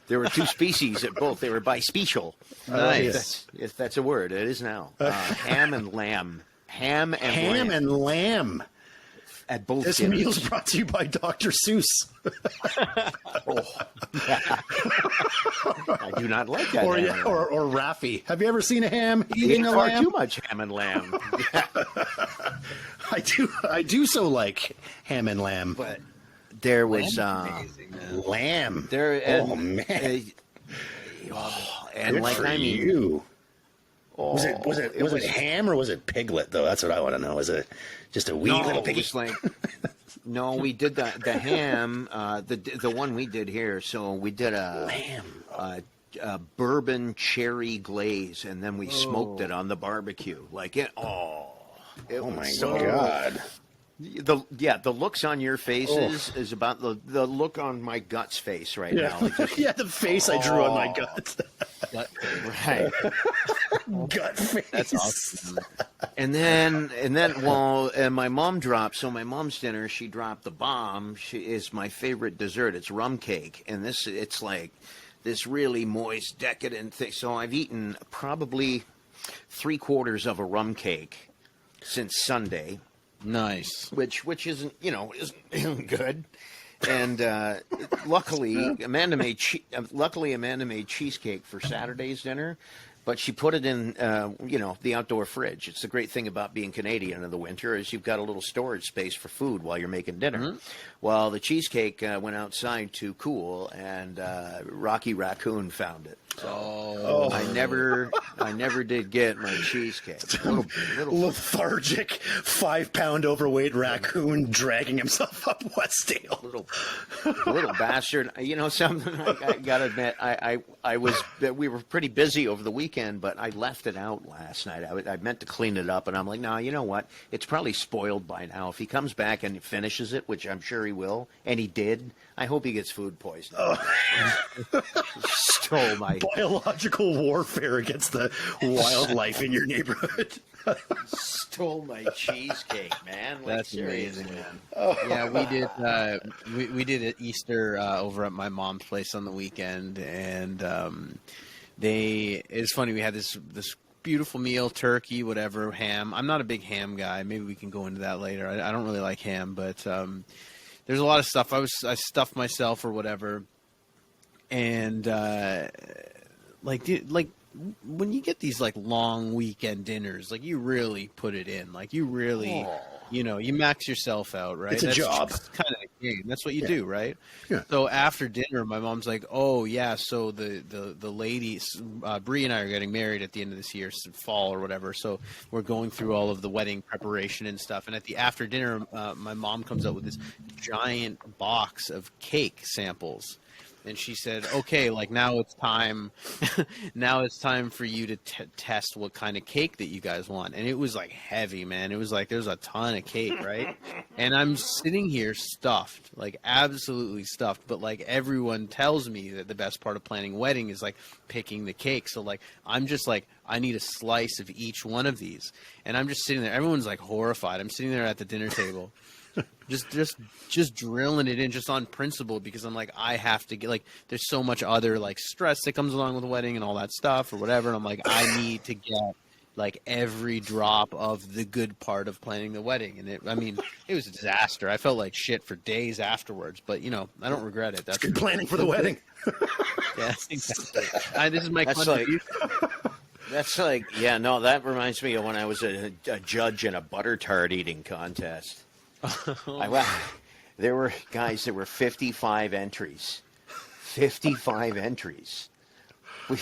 2 species at both. They were bispecial. Nice. If that's a word, it is now. Ham and lamb. Ham and lamb. At both This dinners. meal's brought to you by Dr. Seuss. I do not like that. Or Raffi. Have you ever seen a ham Eating eating a far lamb? too much ham and lamb. I do so like ham and lamb. But there was lamb. there. Oh man. And Good like for I mean, you. Was it ham or was it piglet though? That's what I want to know. Was it just a wee little piggy? It was no, we did the ham, the one we did here. So we did a bourbon cherry glaze, and then we smoked it on the barbecue. Oh my so, God. The looks on your faces is about the look on my gut's face right now. Like The face I drew on my gut. right. Gut face. That's awesome. And then, and my mom dropped. So my mom's dinner, she dropped the bomb. She is my favorite dessert. It's rum cake, and it's like this really moist, decadent thing. So I've eaten probably 3/4 of a rum cake since Sunday. Nice. which isn't isn't good. And luckily, Amanda made cheesecake for Saturday's dinner, but she put it in the outdoor fridge. It's the great thing about being Canadian in the winter is you've got a little storage space for food while you're making dinner. Mm-hmm. Well, the cheesecake went outside to cool, and Rocky Raccoon found it. So I never did get my cheesecake. Little Lethargic 5-pound overweight raccoon dragging himself up Westdale. little bastard. Something I gotta admit, we were pretty busy over the weekend, but I left it out last night. I meant to clean it up, and I'm like, no, you know what? It's probably spoiled by now. If he comes back and finishes it, which I'm sure he will, and he did, I hope he gets food poisoning. Stole my Biological warfare against the wildlife in your neighborhood. stole my cheesecake, man. Like, That's seriously. amazing, man. Yeah, we did. We did at Easter over at my mom's place on the weekend, and it's funny. We had this beautiful meal, turkey, whatever, ham. I'm not a big ham guy. Maybe we can go into that later. I don't really like ham, but there's a lot of stuff. I stuffed myself or whatever, and when you get these like long weekend dinners, like you really put it in, like you really, you max yourself out, right? It's a job. That's kind of the game. That's what you do, right? Yeah. So after dinner, my mom's like, "Oh yeah, so the ladies, Bree and I are getting married at the end of this year, fall or whatever. So we're going through all of the wedding preparation and stuff. And at the after dinner, my mom comes out with this giant box of cake samples." And she said, "Okay, like now it's time. Now it's time for you to test what kind of cake that you guys want." And it was like heavy, man. It was like there's a ton of cake, right? And I'm sitting here stuffed, like absolutely stuffed. But like everyone tells me that the best part of planning a wedding is like picking the cake. So like I'm just like I need a slice of each one of these, and I'm just sitting there. Everyone's like horrified. I'm sitting there at the dinner table. Just drilling it in just on principle because I'm like I have to get like there's so much other like stress that comes along with a wedding and all that stuff or whatever, and I'm like I need to get like every drop of the good part of planning the wedding. And it was a disaster. I felt like shit for days afterwards, but I don't regret it. That's Good planning for the wedding. Yeah, exactly. This is my That's contribution. That reminds me of when I was a judge in a butter tart eating contest. There were 55 entries. 55 entries.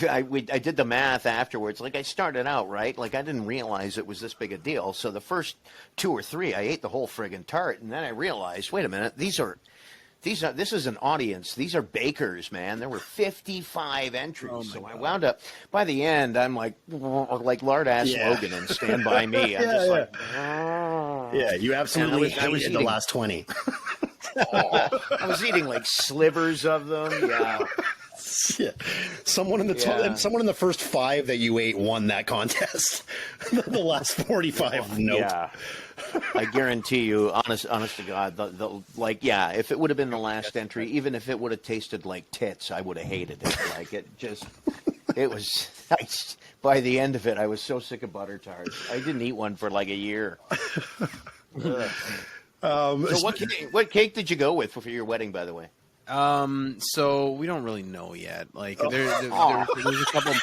I did the math afterwards. Like I started out, right? Like I didn't realize it was this big a deal. So the first 2 or 3, I ate the whole friggin' tart, and then I realized, wait a minute, this is an audience. These are bakers, man. There were 55 entries. So I wound up, by the end, I'm like lard-ass Logan and Stand By Me. I'm just like, Yeah, you absolutely I was hated the eating- last 20. I was eating like slivers of them. Yeah. Yeah. Someone in the first 5 that you ate won that contest. The last 45, nope. Yeah. I guarantee you, honest to God, if it would have been the last entry, even if it would have tasted like tits, I would have hated it. Like it was. By the end of it, I was so sick of butter tarts. I didn't eat one for like a year. So what cake did you go with for your wedding, by the way? So we don't really know yet. Like there's a couple.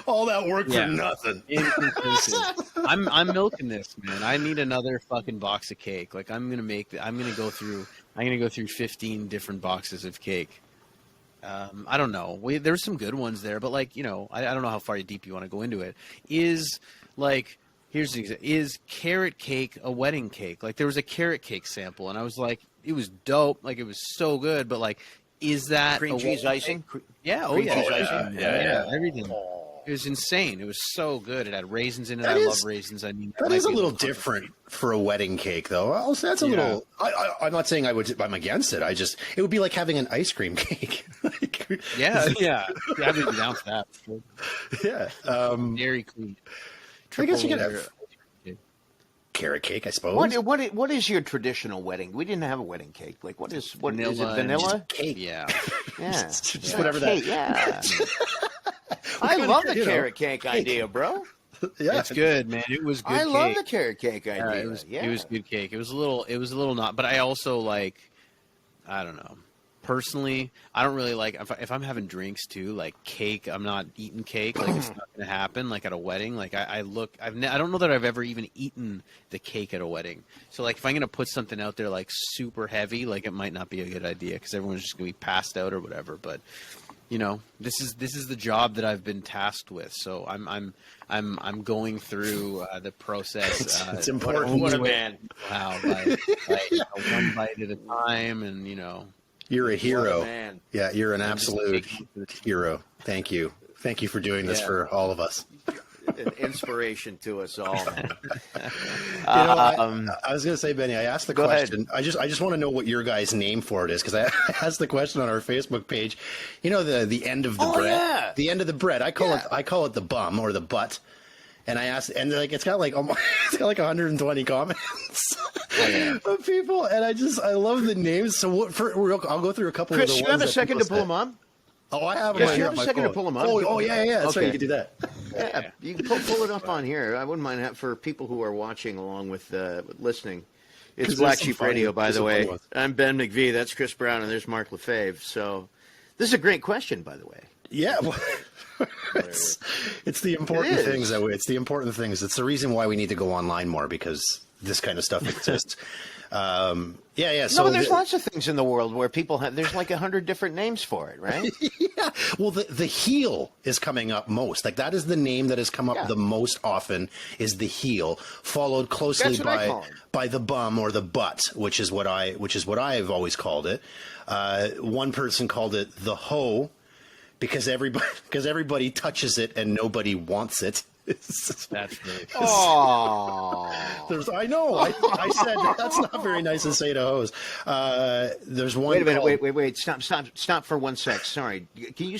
All that work for nothing. I'm milking this, man. I need another fucking box of cake. Like I'm gonna go through 15 different boxes of cake. I don't know. There's some good ones there, but I don't know how far deep you want to go into it. Is carrot cake a wedding cake? Like there was a carrot cake sample, and I was like, it was dope. Like it was so good, but like, is that cream cheese icing? Yeah. Cream cheese icing? Yeah. Everything. It was insane. It was so good. It had raisins in it. I love raisins. I mean, that is a little different for a wedding cake, though. I'll say that's a little. I'm not saying I'm against it. It would be like having an ice cream cake. Yeah. I would be down for that. Yeah. Dairy Queen. I guess you could have carrot cake, I suppose. What is your traditional wedding? We didn't have a wedding cake. Like what is vanilla is it? Vanilla cake? Yeah. Yeah. Just whatever that. Yeah. I love the carrot cake idea, bro. Yeah, It's good, man. It was good. I cake. love the carrot cake idea. It was good cake. It was a little not, but I also like, I don't know. Personally, I don't really like if I'm having drinks too, like cake. I'm not eating cake. Like it's not gonna happen. Like at a wedding, like I don't know that I've ever even eaten the cake at a wedding. So like if I'm gonna put something out there like super heavy, like it might not be a good idea because everyone's just gonna be passed out or whatever. But you know, this is the job that I've been tasked with. So I'm going through the process. It's important. What a man! Wow, one bite at a time, and you know. You're a hero. What a man. Yeah, you're an absolute hero. Thank you. Thank you for doing this for all of us. An inspiration to us all. I was going to say, Benny, I asked the Go question. I just want to know what your guy's name for it is because I asked the question on our Facebook page. You know the end of the bread. Yeah. The end of the bread. I call it the bum or the butt. And I asked, and like it's got like 120 comments of people, and I love the names. So I'll go through a couple. Chris, of the you ones have a that second to people pull them said. on? Oh, I have. Yes, them you on have a my second to phone. pull them on. Oh, yeah. That's right. Okay. You can do that. Yeah, you can pull it up on here. I wouldn't mind that for people who are watching along with listening. It's 'Cause Black there's some Sheep funny- Radio, by there's the some funny way. ones. I'm Ben McVie. That's Chris Brown, and there's Marc Lefebvre. So this is a great question, by the way. Yeah, well, it's the important It is. things. It's the important things. It's the reason why we need to go online more because this kind of stuff exists. Yeah. So No, but there's lots of things in the world where people have. There's like 100 different names for it, right? yeah. Well, the heel is coming up most. Like that is the name that has come up Yeah. the most often. Is the heel, followed closely That's what I call it. by the bum or the butt, which is what I've always called it. One person called it the hoe. Because everybody touches it and nobody wants it. That's really Oh, I know. I said that's not very nice to say to hoes. There's one. wait a minute. called- Wait. Stop for 1 sec. Sorry. Can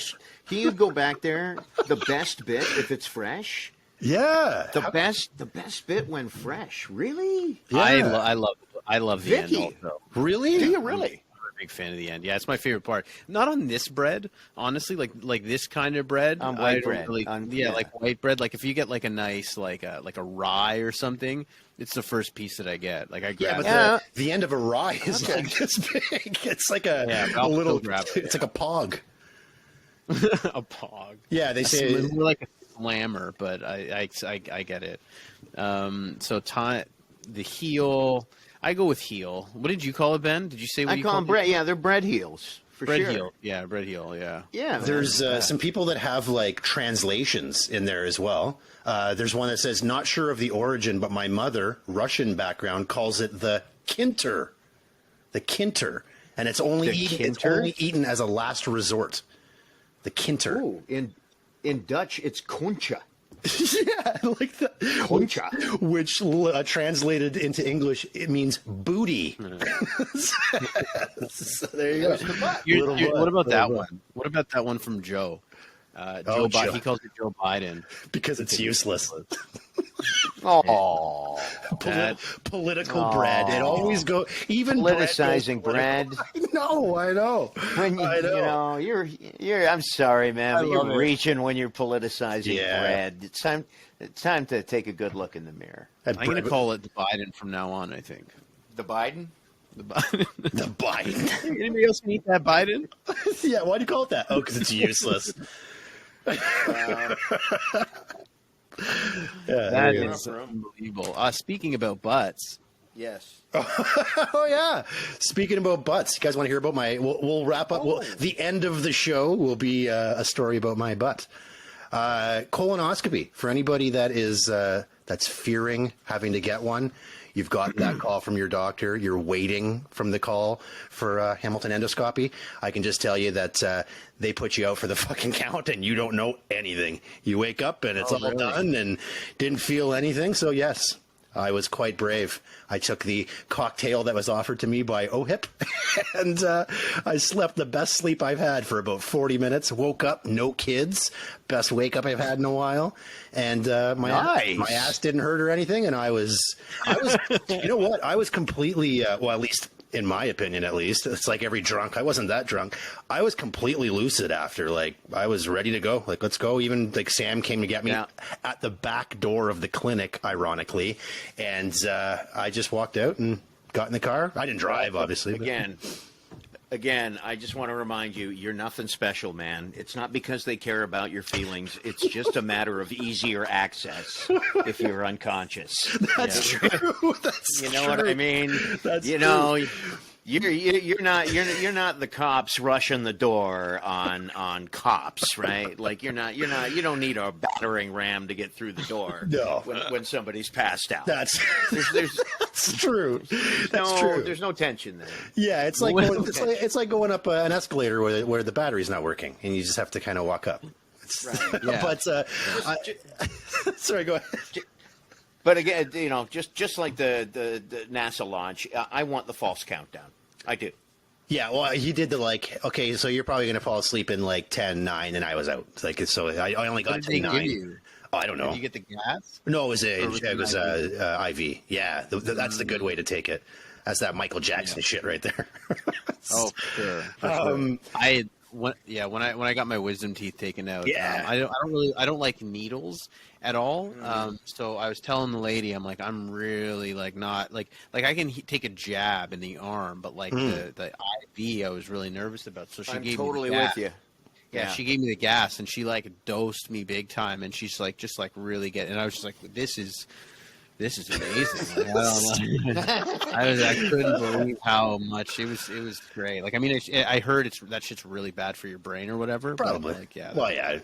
you go back there? The best bit if it's fresh. Yeah. The best bit when fresh. Really? Yeah. I love the end Vicky. also. Really? Do you really? I'm a big fan of the end. Yeah, it's my favorite part. Not on this bread, honestly. Like this kind of bread. On I white don't bread. Really, Yeah. like white bread. Like if you get like a nice like a rye or something, it's the first piece that I get. Like I Yeah, grab but it. the end of a rye is Okay. like this big. It's like a I'll little. still grab it, It's like a pog. a pog. Yeah, they say. It's more like a slammer, but I get it. The heel. I go with heel. What did you call it, Ben? Did you say what I you call call them bread. Yeah, they're bread heels for Bread sure. heel. Yeah, bread heel. Yeah. Yeah, There's man. some people that have like translations in there as well. There's one that says, "Not sure of the origin, but my mother, Russian background, calls it the kinter, and it's only The eaten, it's kinter? only eaten as a last resort. The kinter, Ooh, in Dutch, it's concha. yeah, like that. Concha. Which translated into English, it means booty. So there you go. Little butt, What about little that butt. one? What about that one from Joe? Joe. He calls it Joe Biden. Because it's useless. Oh, Political bread. It always go even politicizing bread. bread. I know. When I know. you're. I'm sorry, man, but love you're it. reaching when you're politicizing Yeah. bread. It's time to take a good look in the mirror. I'm going to call it the Biden from now on. I think The Biden. the Biden. the Biden. Anybody else can eat that Biden? Yeah, why do you call it that? Oh, because it's useless. Yeah, That there you go. is unbelievable. Speaking about butts, Yes. Oh yeah. Speaking about butts, you guys want to hear about my? We'll wrap up. The end of the show will be a story about my butt. Colonoscopy for anybody that is that's fearing having to get one. You've got that call from your doctor. You're waiting from the call for Hamilton endoscopy. I can just tell you that they put you out for the fucking count and you don't know anything. You wake up and it's all really? done and didn't feel anything. So yes, I was quite brave. I took the cocktail that was offered to me by OHIP, and I slept the best sleep I've had for about 40 minutes. Woke up, no kids. Best wake up I've had in a while. And my ass didn't hurt or anything. And I was, you know what? I was completely, well, at least in my opinion, at least. It's like every drunk. I wasn't that drunk. I was completely lucid after. Like, I was ready to go. Like, let's go. Even, like, Sam came to get me at the back door of the clinic, ironically. And I just walked out and got in the car. I didn't drive, obviously. Again, I just want to remind you, you're nothing special, man. It's not because they care about your feelings. It's just a matter of easier access if you're unconscious. That's true. That's you know what I mean? That's you know, you're not the cops rushing the door on cops, right? Like you don't need a battering ram to get through the door. No. when somebody's passed out. That's that's true. That's true. There's no tension there. Yeah, it's like it's like going up an escalator where the battery's not working and you just have to kind of walk up. Right. Yeah. But sorry, go ahead. But again, just like the NASA launch, I want the false countdown. I do. Yeah, well, he did the okay, so you're probably going to fall asleep in 10, 9, and I was out. So I only got to 9. Oh, I don't know. Did you get the gas? No, it was IV. Yeah, that's the good way to take it. That's that Michael Jackson shit right there. Oh, for sure. When I got my wisdom teeth taken out, I don't like needles at all. So I was telling the lady, I'm like, I'm really not I can take a jab in the arm, but the IV I was really nervous about. So she gave totally me the gas. with you. Yeah, she gave me the gas and she dosed me big time, and she's really and I was just like, this is amazing. I couldn't believe how much it was great. I heard that shit's really bad for your brain or whatever. Probably. Well, yeah.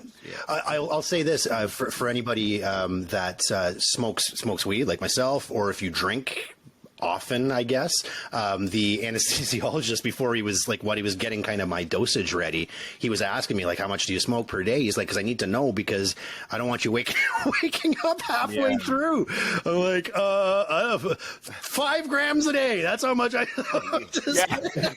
I'll say this for anybody that smokes weed like myself, or if you drink often, I guess, the anesthesiologist, before he was what he was getting kind of my dosage ready, he was asking me how much do you smoke per day? He's like, because I need to know, because I don't want you waking up halfway through. I'm like, I have 5 grams a day. That's how much I I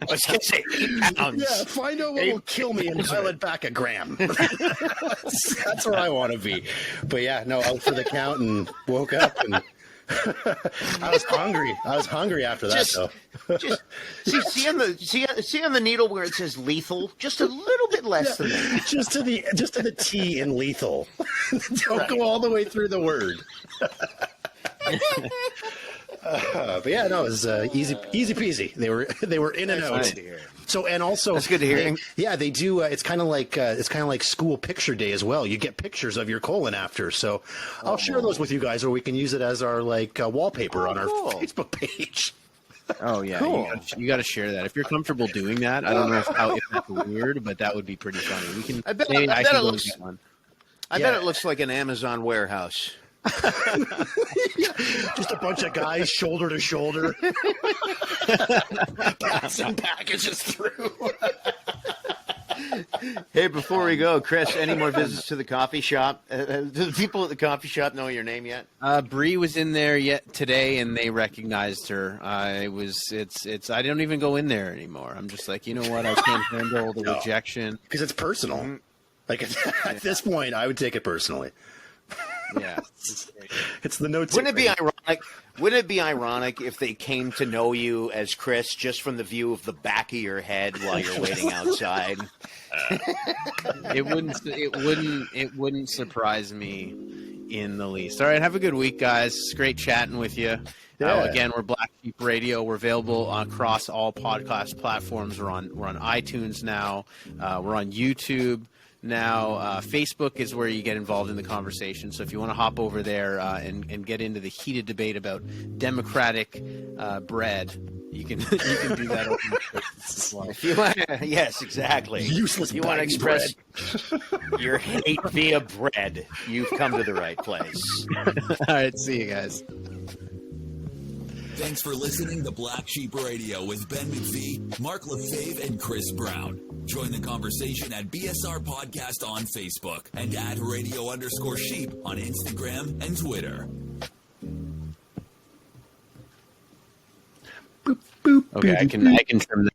was gonna say 8 pounds. Yeah, find out what will kill me and dial it back a gram. That's where I want to be. But yeah, no, out for the count and woke up and I was hungry after that, though. See on the needle where it says lethal, just a little bit less than that. Just to the T in lethal. Don't go all the way through the word. But yeah, no, it was easy peasy. They were in and out. So, and also, that's good to hear. They do. It's kind of like school picture day as well. You get pictures of your colon after. So, I'll share those with you guys, or we can use it as our wallpaper on our Facebook page. Oh yeah, cool. You got to share that if you're comfortable doing that. I don't know if that's weird, but that would be pretty funny. We can. I bet it looks like an Amazon warehouse. Just a bunch of guys shoulder to shoulder passing packages through. Hey, before we go, Chris, any more visits to the coffee shop? Do the people at the coffee shop know your name yet? Bree was in there today, and they recognized her. I don't even go in there anymore. I'm just like, you know what? I can't handle the rejection because it's personal. Mm-hmm. At this point, I would take it personally. Yeah, it's the notes. Wouldn't it be ironic if they came to know you as Chris just from the view of the back of your head while you're waiting outside? It wouldn't surprise me in the least. All right, have a good week, guys. It's great chatting with you. Again, we're Black Sheep Radio. We're available across all podcast platforms. We're on iTunes now. We're on YouTube. Now, Facebook is where you get involved in the conversation. So if you want to hop over there and get into the heated debate about Democratic bread, you can do that over as well. If you want, yes, exactly. Useless. If you want to express your hate via bread, you've come to the right place. All right, see you guys. Thanks for listening to Black Sheep Radio with Ben McPhee, Marc Lefebvre, and Chris Brown. Join the conversation at BSR Podcast on Facebook and at @radio_sheep on Instagram and Twitter. Okay, I can trim that.